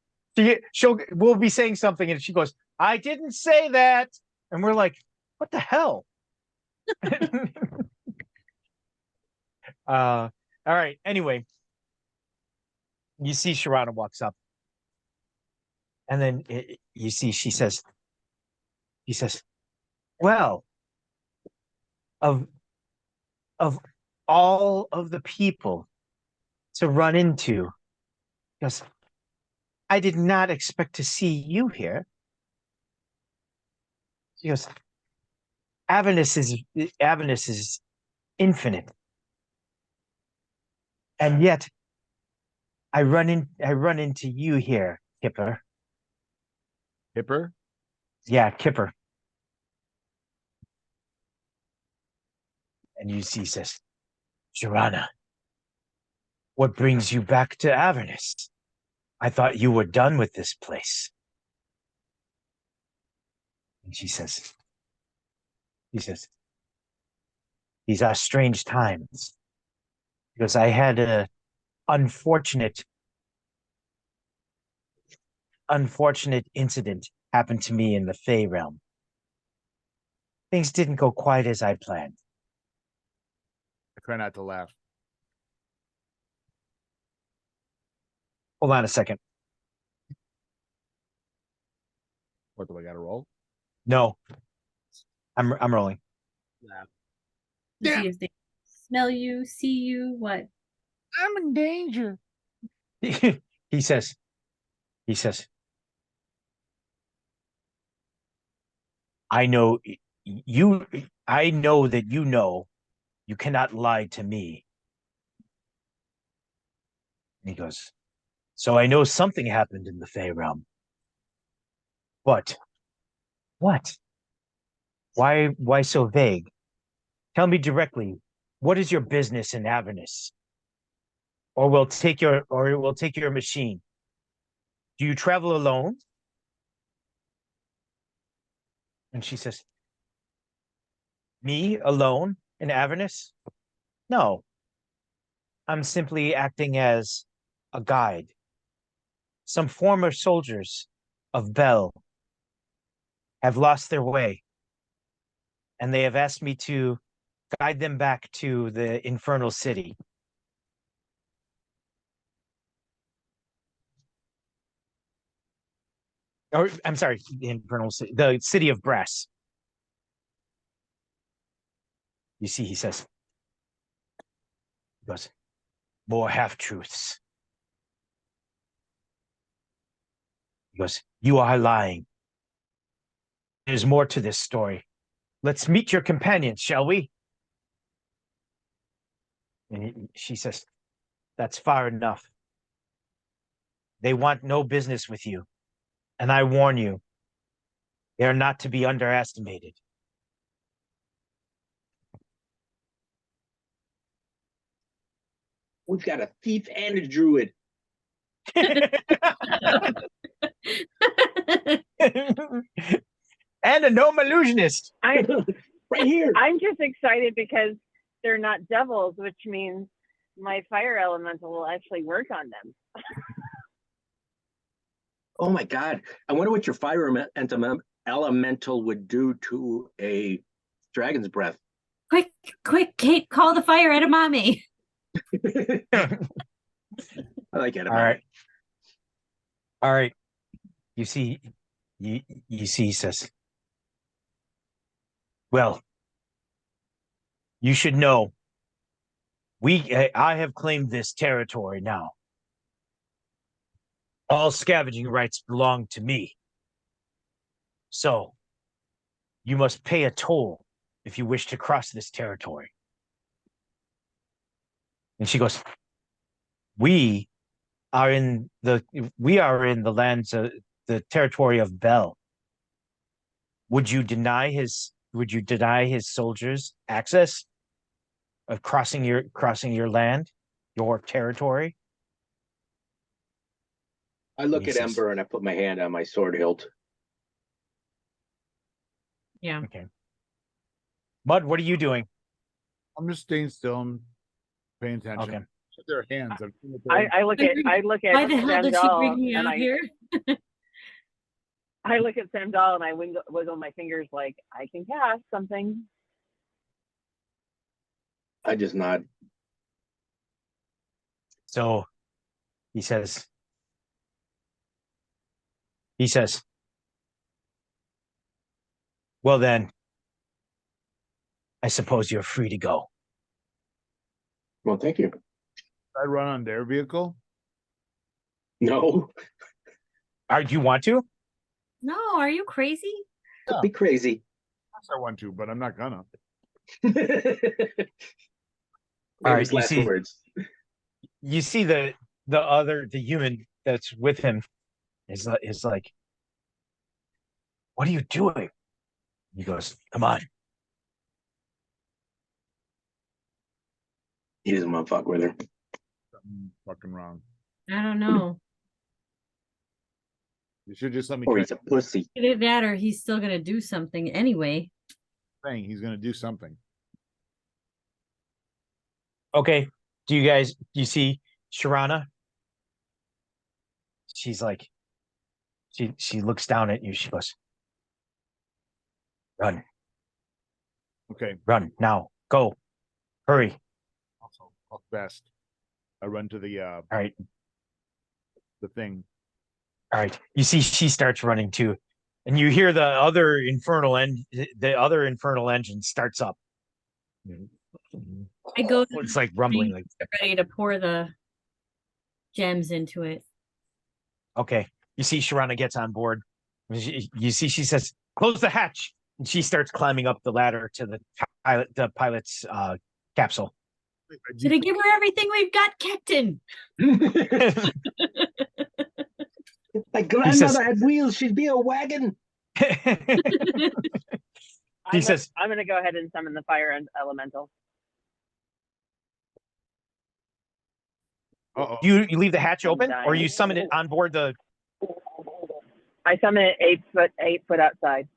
We'll be saying something, and she goes, "I didn't say that," and we're like, "What the hell?" All right. Anyway, you see Sharana walks up, and then you see she says, "Well, of all of the people to run into, because I did not expect to see you here." She goes, Avernus is infinite, and yet I run into you here, Kipper. Hipper? Yeah, Kipper. And you see, says, Sharana, what brings you back to Avernus? I thought you were done with this place. And she says, these are strange times, because I had a unfortunate incident happen to me in the Fey realm. Things didn't go quite as I planned. I try not to laugh. Hold on a second. What do I got to roll? No, I'm rolling. To see if they smell you, see you, what? I'm in danger. he says, I know that you cannot lie to me. And he goes, so I know something happened in the Fey realm. But what? Why so vague? Tell me directly, what is your business in Avernus? Or we'll take your machine. Do you travel alone? And she says, me alone in Avernus? No. I'm simply acting as a guide. Some former soldiers of Bel have lost their way, and they have asked me to guide them back to the Infernal City. Or, I'm sorry, the Infernal City, the City of Brass. you see, he says, he goes, more half truths. He goes, you are lying. There's more to this story. Let's meet your companions, shall we? And she says, that's far enough. They want no business with you. And I warn you, they are not to be underestimated. We've got a thief and a druid. And a gnome illusionist. I, Right here. I'm just excited because they're not devils, which means my fire elemental will actually work on them. Oh my God. I wonder what your fire elemental would do to a dragon's breath. Quick, Kate, call the fire edamame. I like it. All right. All right. You see, you see, he says, well, you should know, I have claimed this territory now. All scavenging rights belong to me. So, you must pay a toll if you wish to cross this territory. And she goes, we are in the lands of the territory of Bel. Would you deny his soldiers access of crossing your land, your territory? I look He at says- Ember and I put my hand on my sword hilt. Yeah. Okay. Mud, what are you doing? I'm just staying still and paying attention. Okay. At their hands. I look at Why the hell did she bring me and out here? I look at Samdal and I wiggle my fingers like I can cast something. I just nod. So he says, well then, I suppose you're free to go. Well, thank you. I run on their vehicle. No, Do you want to? No, are you crazy? don't be crazy. Of course I want to, but I'm not gonna. All right, His you last see- words. You see the human that's with him is like, what are you doing? He goes, come on. He doesn't want to fuck with her. Something fucking wrong. I don't know. You should just let me Or try he's a pussy. Either that or he's still gonna do something anyway. saying he's gonna do something. Okay. Do you see Sharana? She's like, she looks down at you. She goes, run, Okay. run now, go, hurry. Also, best. I run to the All right. thing. All right. You see, she starts running too, and you hear the other infernal engine starts up. I go It's like rumbling. Like, ready to pour the gems into it. okay. You see, Sharana gets on board. You see, she says, "Close the hatch," and she starts climbing up the ladder to the pilot's capsule. Should I give her everything we've got, Captain? My grandmother had wheels. She'd be a wagon. He says, I'm gonna go ahead and summon the fire and elemental. Uh-oh. you leave the hatch I'm open, or you dying. summon it on board the. I summon it 8 foot outside.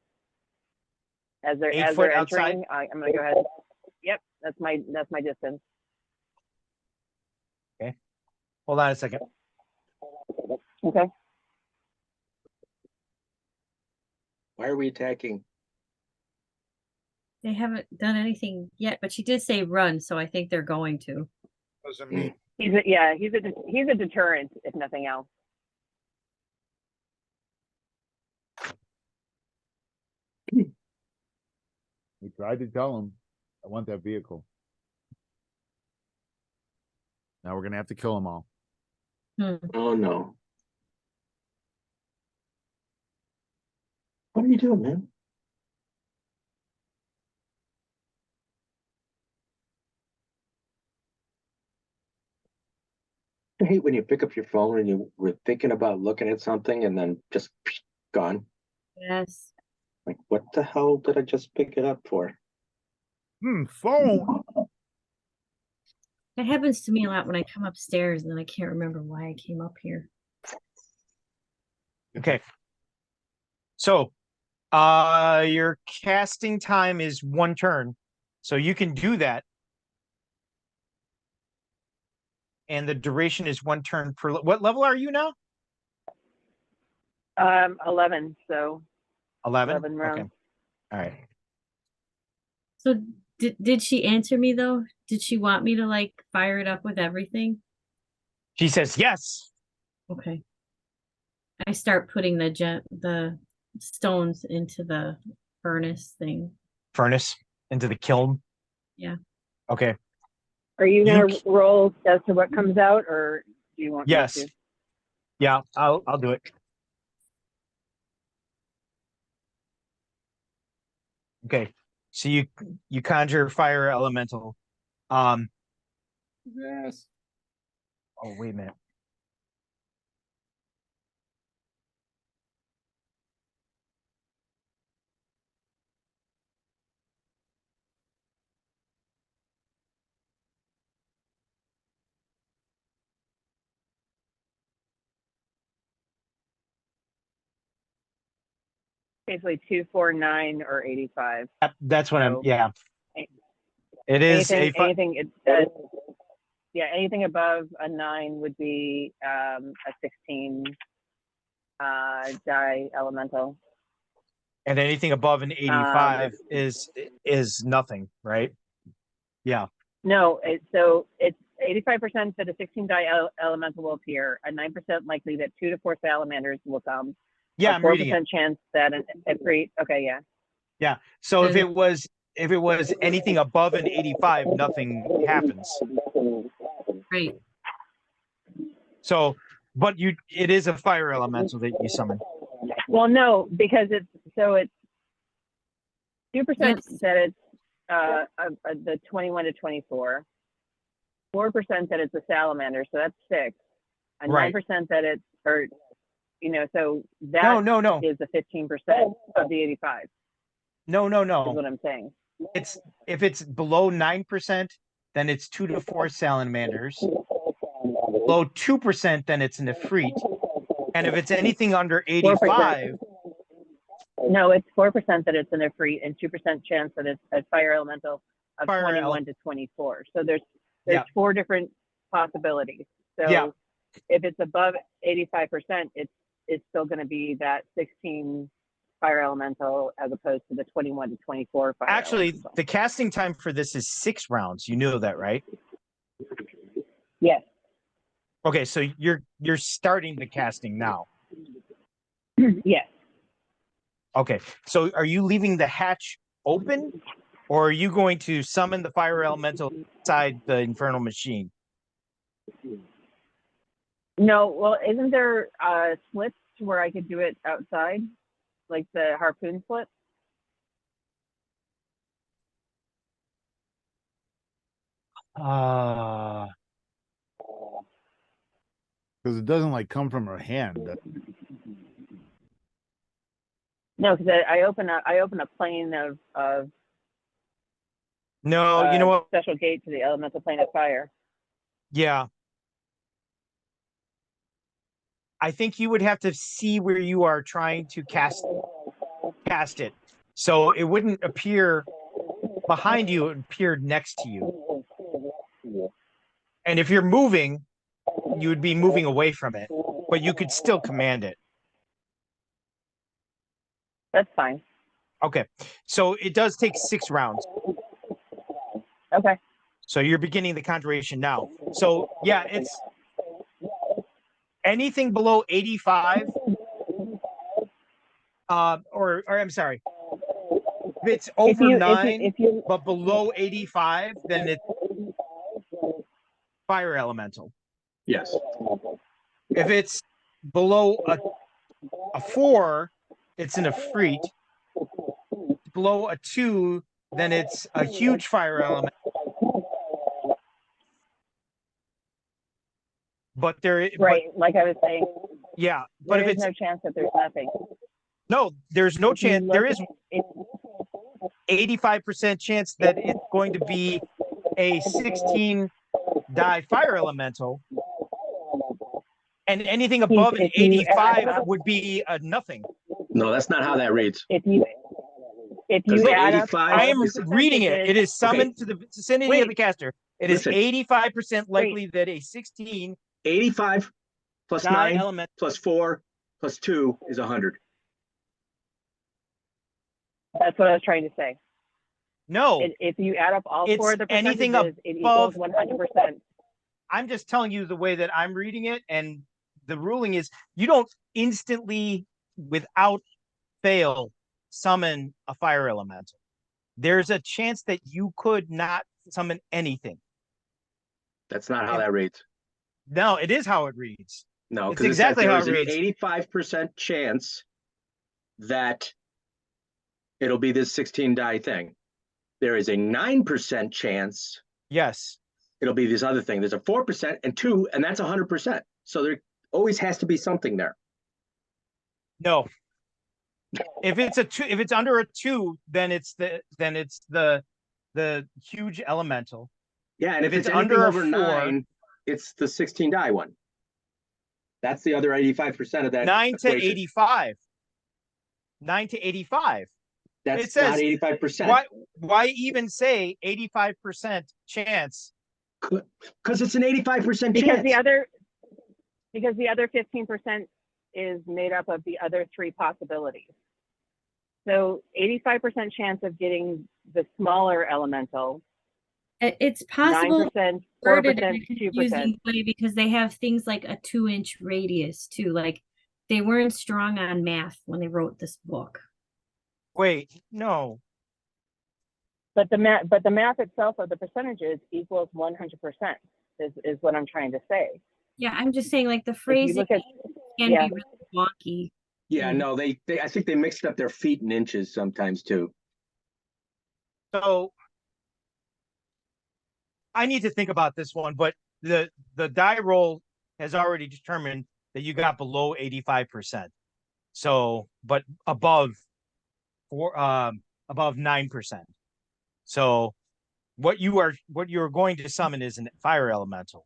As they're 8 foot entering, I'm gonna go ahead. Yep, that's my distance. Hold on a second. Okay. Why are we attacking? They haven't done anything yet, but she did say run, so I think they're going to. Doesn't mean He's a deterrent, if nothing else. we tried to tell him. I want that vehicle. Now we're gonna have to kill them all. Oh no. What are you doing, man? I hate when you pick up your phone and you were thinking about looking at something and then just gone. Yes. Like, what the hell did I just pick it up for? Phone. That happens to me a lot when I come upstairs and then I can't remember why I came up here. Okay. So, your casting time is 1 turn, so you can do that. And the duration is 1 turn per. What level are you now? 11. So 11. 11 rounds. Okay. All right. So did she answer me though? Did she want me to like fire it up with everything? She says yes. Okay. I start putting the stones into the furnace thing. Furnace into the kiln. Yeah. Okay. Are you You gonna roll as to what comes out, or do you want me Yes. to? Yeah, I'll do it. Okay. So you conjure fire elemental. Yes. Oh, wait a minute. Basically 249 or 85. That's what I'm. So- Yeah. It is Anything it says, yeah, anything above a 9 would be a 16 die elemental. and anything above an 85 is nothing, right? Yeah. No, so it's 85% that a 16 die elemental will appear, a 9% likely that 2 to 4 salamanders will come, Yeah, a I'm reading 4% it. chance that a creep. Okay, yeah. Yeah. So if Then- it was anything above an 85, nothing happens. Right. So, but it is a fire elemental that you summon. Well, no, because it's 2% Yes. that it's the 21 to 24, 4% that it's a salamander, so that's 6, a Right. 9% that it's so that No. is the 15% of the 85 No. is what I'm saying. It's if it's below 9%, then it's 2 to 4 salamanders. Below 2%, then it's an Ifrit. And if it's anything under 85, No, it's 4% that it's an Ifrit and 2% chance that it's a fire elemental of Fire 21 to 24. So there's Yeah. 4 different possibilities. So Yeah. if it's above 85%, it's still going to be that 16 fire elemental as opposed to the 21 to 24 fire actually, elemental. the casting time for this is 6 rounds. You knew that, right? Yes. Okay, so you're starting the casting now. Yes. Okay, so are you leaving the hatch open, or are you going to summon the fire elemental inside the infernal machine? No, well, isn't there slits where I could do it outside, like the harpoon slit? Uh Because it doesn't like come from her hand. No, because I open a plane of no, you know what? special gate to the elemental plane of fire. Yeah. I think you would have to see where you are trying to cast it. So it wouldn't appear behind you, it appeared next to you. And if you're moving, you would be moving away from it, but you could still command it. That's fine. Okay. So it does take 6 rounds. Okay. So you're beginning the conjuration now. So yeah, it's anything below 85. Or I'm sorry. it's over if you, 9 if you, but below 85, then it's fire elemental. Yes. If it's below a 4, it's an Efreet. Below a 2, then it's a huge fire element. But right, like I was saying, yeah, but there if is it's no chance that there's nothing. no, there's no If you chance. look There at- is if- 85% chance that it's going to be a 16 die fire elemental, and anything above an if you 85 add- would be a nothing. No, that's not how that reads. If you Because the add up 85 all I am the reading it. It is percentages- summoned to the vicinity Wait. of the caster. It is Listen. 85% likely that a 16 85 plus die 9 element. plus 4 plus 2 is 100. That's what I was trying to say. No, If you add up all It's four of the anything percentages, it equals above- 100%. I'm just telling you the way that I'm reading it, and the ruling is you don't instantly, without fail, summon a fire elemental. There's a chance that you could not summon anything. That's not how that reads. No, it is how it reads. No, It's because exactly how it there's an reads. 85% chance that it'll be this 16 die thing. There is a 9% chance Yes. it'll be this other thing. There's a 4% and 2, and that's 100%. So there always has to be something there. No. If it's a 2, if it's under a 2, then it's the huge elemental. Yeah, and If if it's it's anything under a over 4, 9, it's the 16 die one. That's the other 85% of that. 9 to equation. 85. 9 to 85. That's it says- not 85%. Why even say 85% chance? Because it's an 85% Because chance. the other 15% is made up of the other three possibilities. So 85% chance of getting the smaller elemental, It's possible 9%, worded in 4%, a 2%. confusing way because they have things like a 2-inch radius too. Like they weren't strong on math when they wrote this book. Wait, no. But the math itself of the percentages equals 100% is what I'm trying to say. Yeah, I'm just saying like the If you phrasing look at, can yeah. be really wonky. Yeah, no, they I think they mixed up their feet and inches sometimes too. So I need to think about this one, but the die roll has already determined that you got below 85%. So, but above 9%. So what you're going to summon is a fire elemental.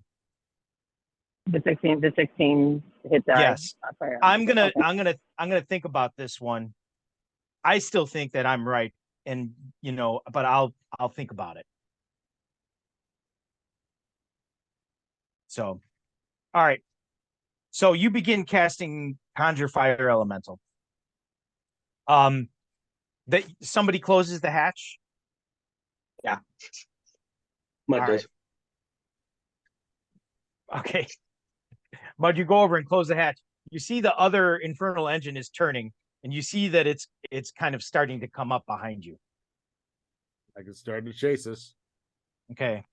the 16 hit die. Yes. Fire I'm gonna elemental. think about this one. I still think that I'm right, and but I'll think about it. So, all right. So you begin casting Conjure Fire Elemental. That somebody closes the hatch. Mud All does. Okay. But you go over and close the hatch. You see the other infernal engine is turning, and you see that it's kind of starting to come up behind you. I can start to chase us. Okay.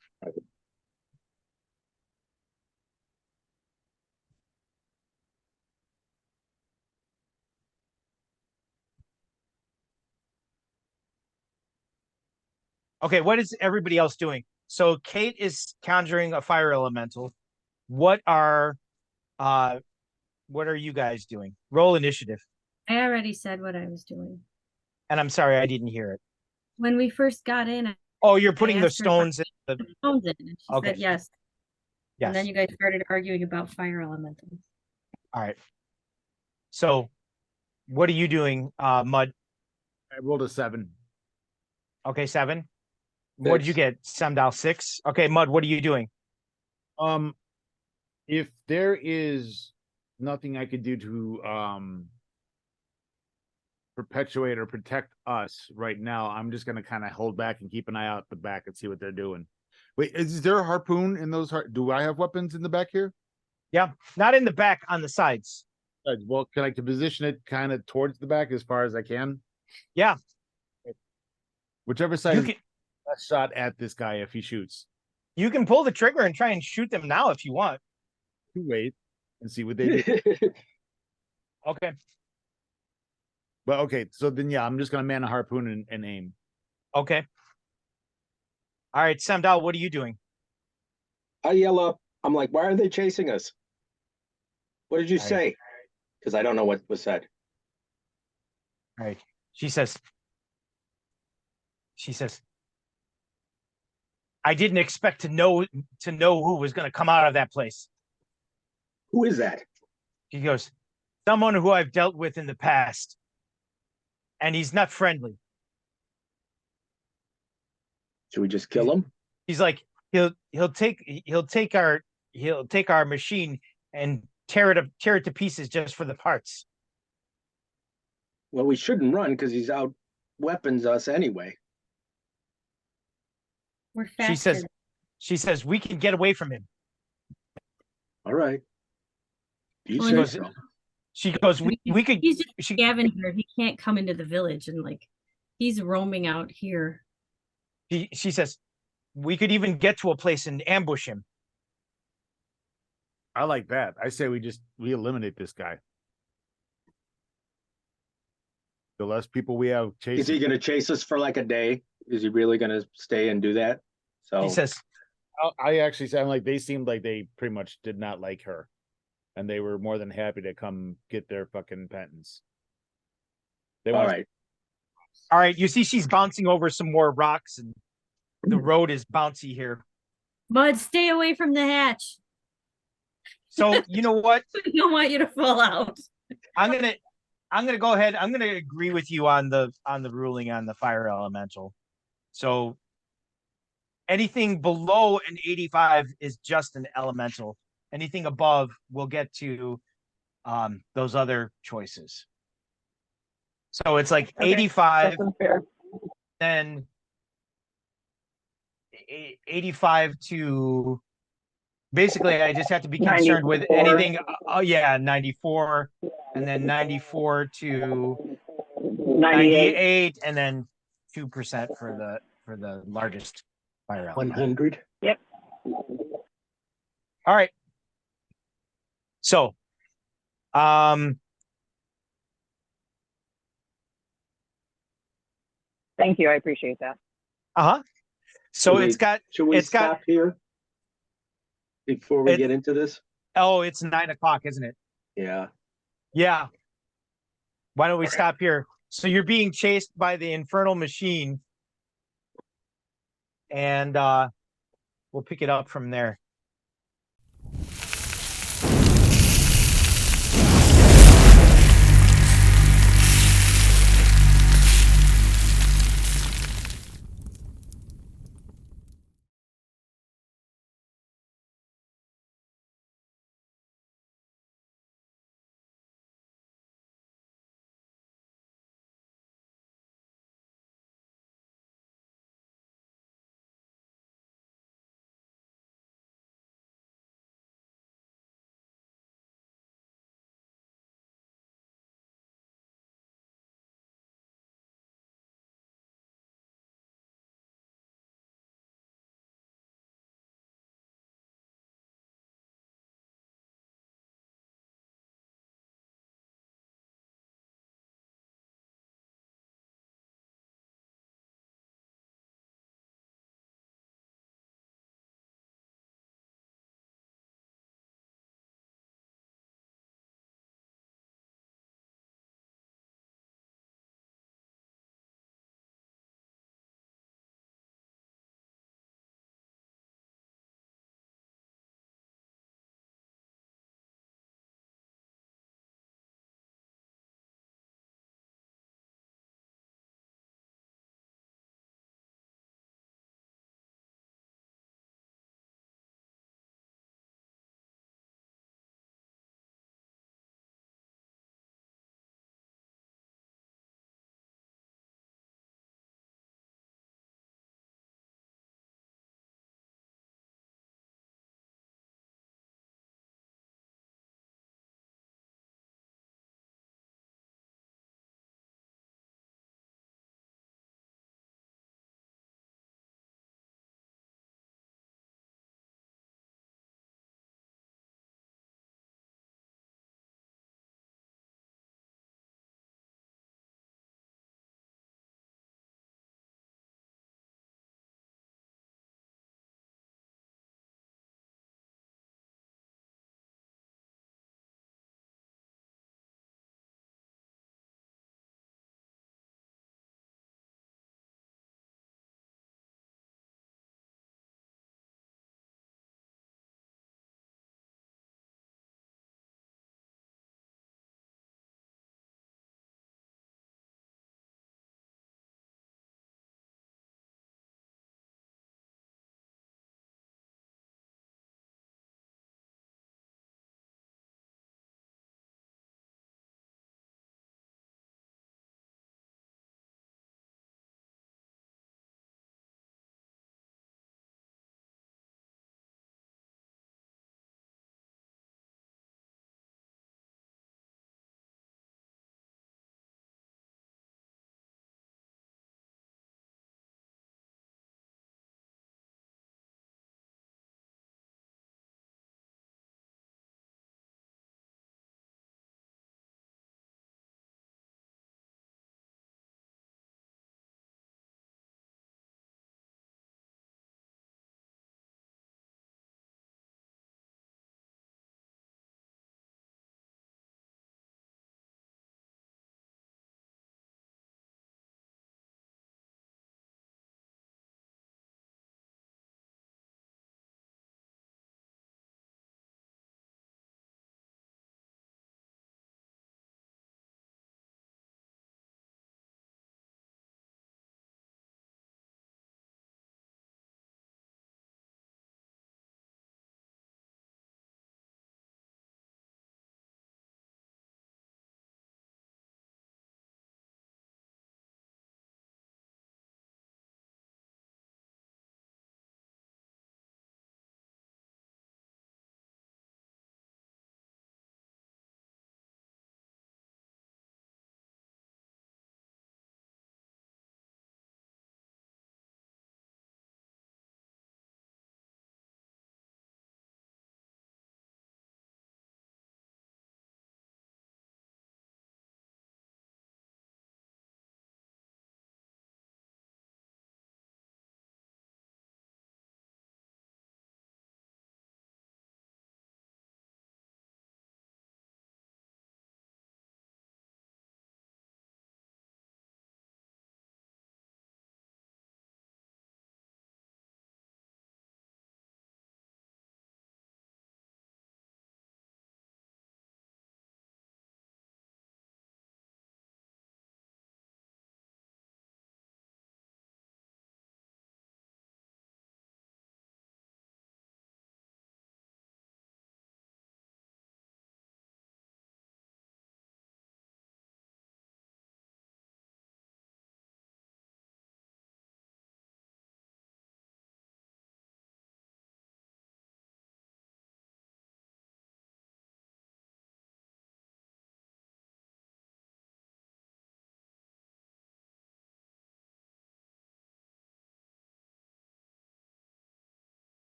Okay, what is everybody else doing? So Kate is conjuring a fire elemental. What are you guys doing? Roll initiative. I already said what I was doing. And I'm sorry, I didn't hear it. When we first got in, Oh, you're putting the asked her if I- stones in the the phones in, and she Okay. said yes. yes. And then you guys started arguing about fire elementals. All right. So what are you doing, Mud? I rolled a 7. Okay, 7. What did you get? Samdal 6. Okay, Mud, what are you doing? If there is nothing I could do to perpetuate or protect us right now, I'm just gonna kind of hold back and keep an eye out the back and see what they're doing. Wait, is there a harpoon in those? Do I have weapons in the back here? Yeah, not in the back, on the sides. Well, can I position it kind of towards the back as far as I can? Yeah. Whichever side You is can the best shot at this guy if he shoots. you can pull the trigger and try and shoot them now if you want. You wait and see what they do. Okay. But okay, so then yeah, I'm just gonna man a harpoon and aim. Okay. All right, Samdal, what are you doing? I yell up. I'm like, why are they chasing us? What did you Right. say? Because I don't know what was said. All right. She says, I didn't expect to know who was going to come out of that place. Who is that? He goes, someone who I've dealt with in the past. And he's not friendly. Should we just kill him? He's like, he'll take our machine and tear it to pieces just for the parts. Well, we shouldn't run because he's out weapons us anyway. We're faster. She says we can get away from him. All right. You Well, say goes- so. She goes, we could He's just she, scavenger. He can't come into the village and like he's roaming out here. she says we could even get to a place and ambush him. I like that. I say we eliminate this guy. The less people we have Is chasing. he going to chase us for like a day? Is he really going to stay and do that? So He says, I actually sound like they seemed like they pretty much did not like her, and they were more than happy to come get their fucking penance. They all want right. all right, you see she's bouncing over some more rocks and the road is bouncy here. Mud, stay away from the hatch. So you know what? We don't want you to fall out. I'm gonna go ahead. I'm gonna agree with you on the ruling on the fire elemental. So anything below an 85 is just an elemental. Anything above, we'll get to those other choices. So it's like Okay, 85, That's unfair. then 85 to basically I just have to be concerned with 94. anything. Oh yeah, 94, and then 94 to 98, and then 2% for the largest fire element. 100. All right. So, Thank you. I appreciate that. so Should it's we- got Should we it's got- stop here before we It- get into this? it's 9 o'clock, isn't it? Yeah. Yeah. Why don't we Okay. stop here? So you're being chased by the infernal machine, and we'll pick it up from there.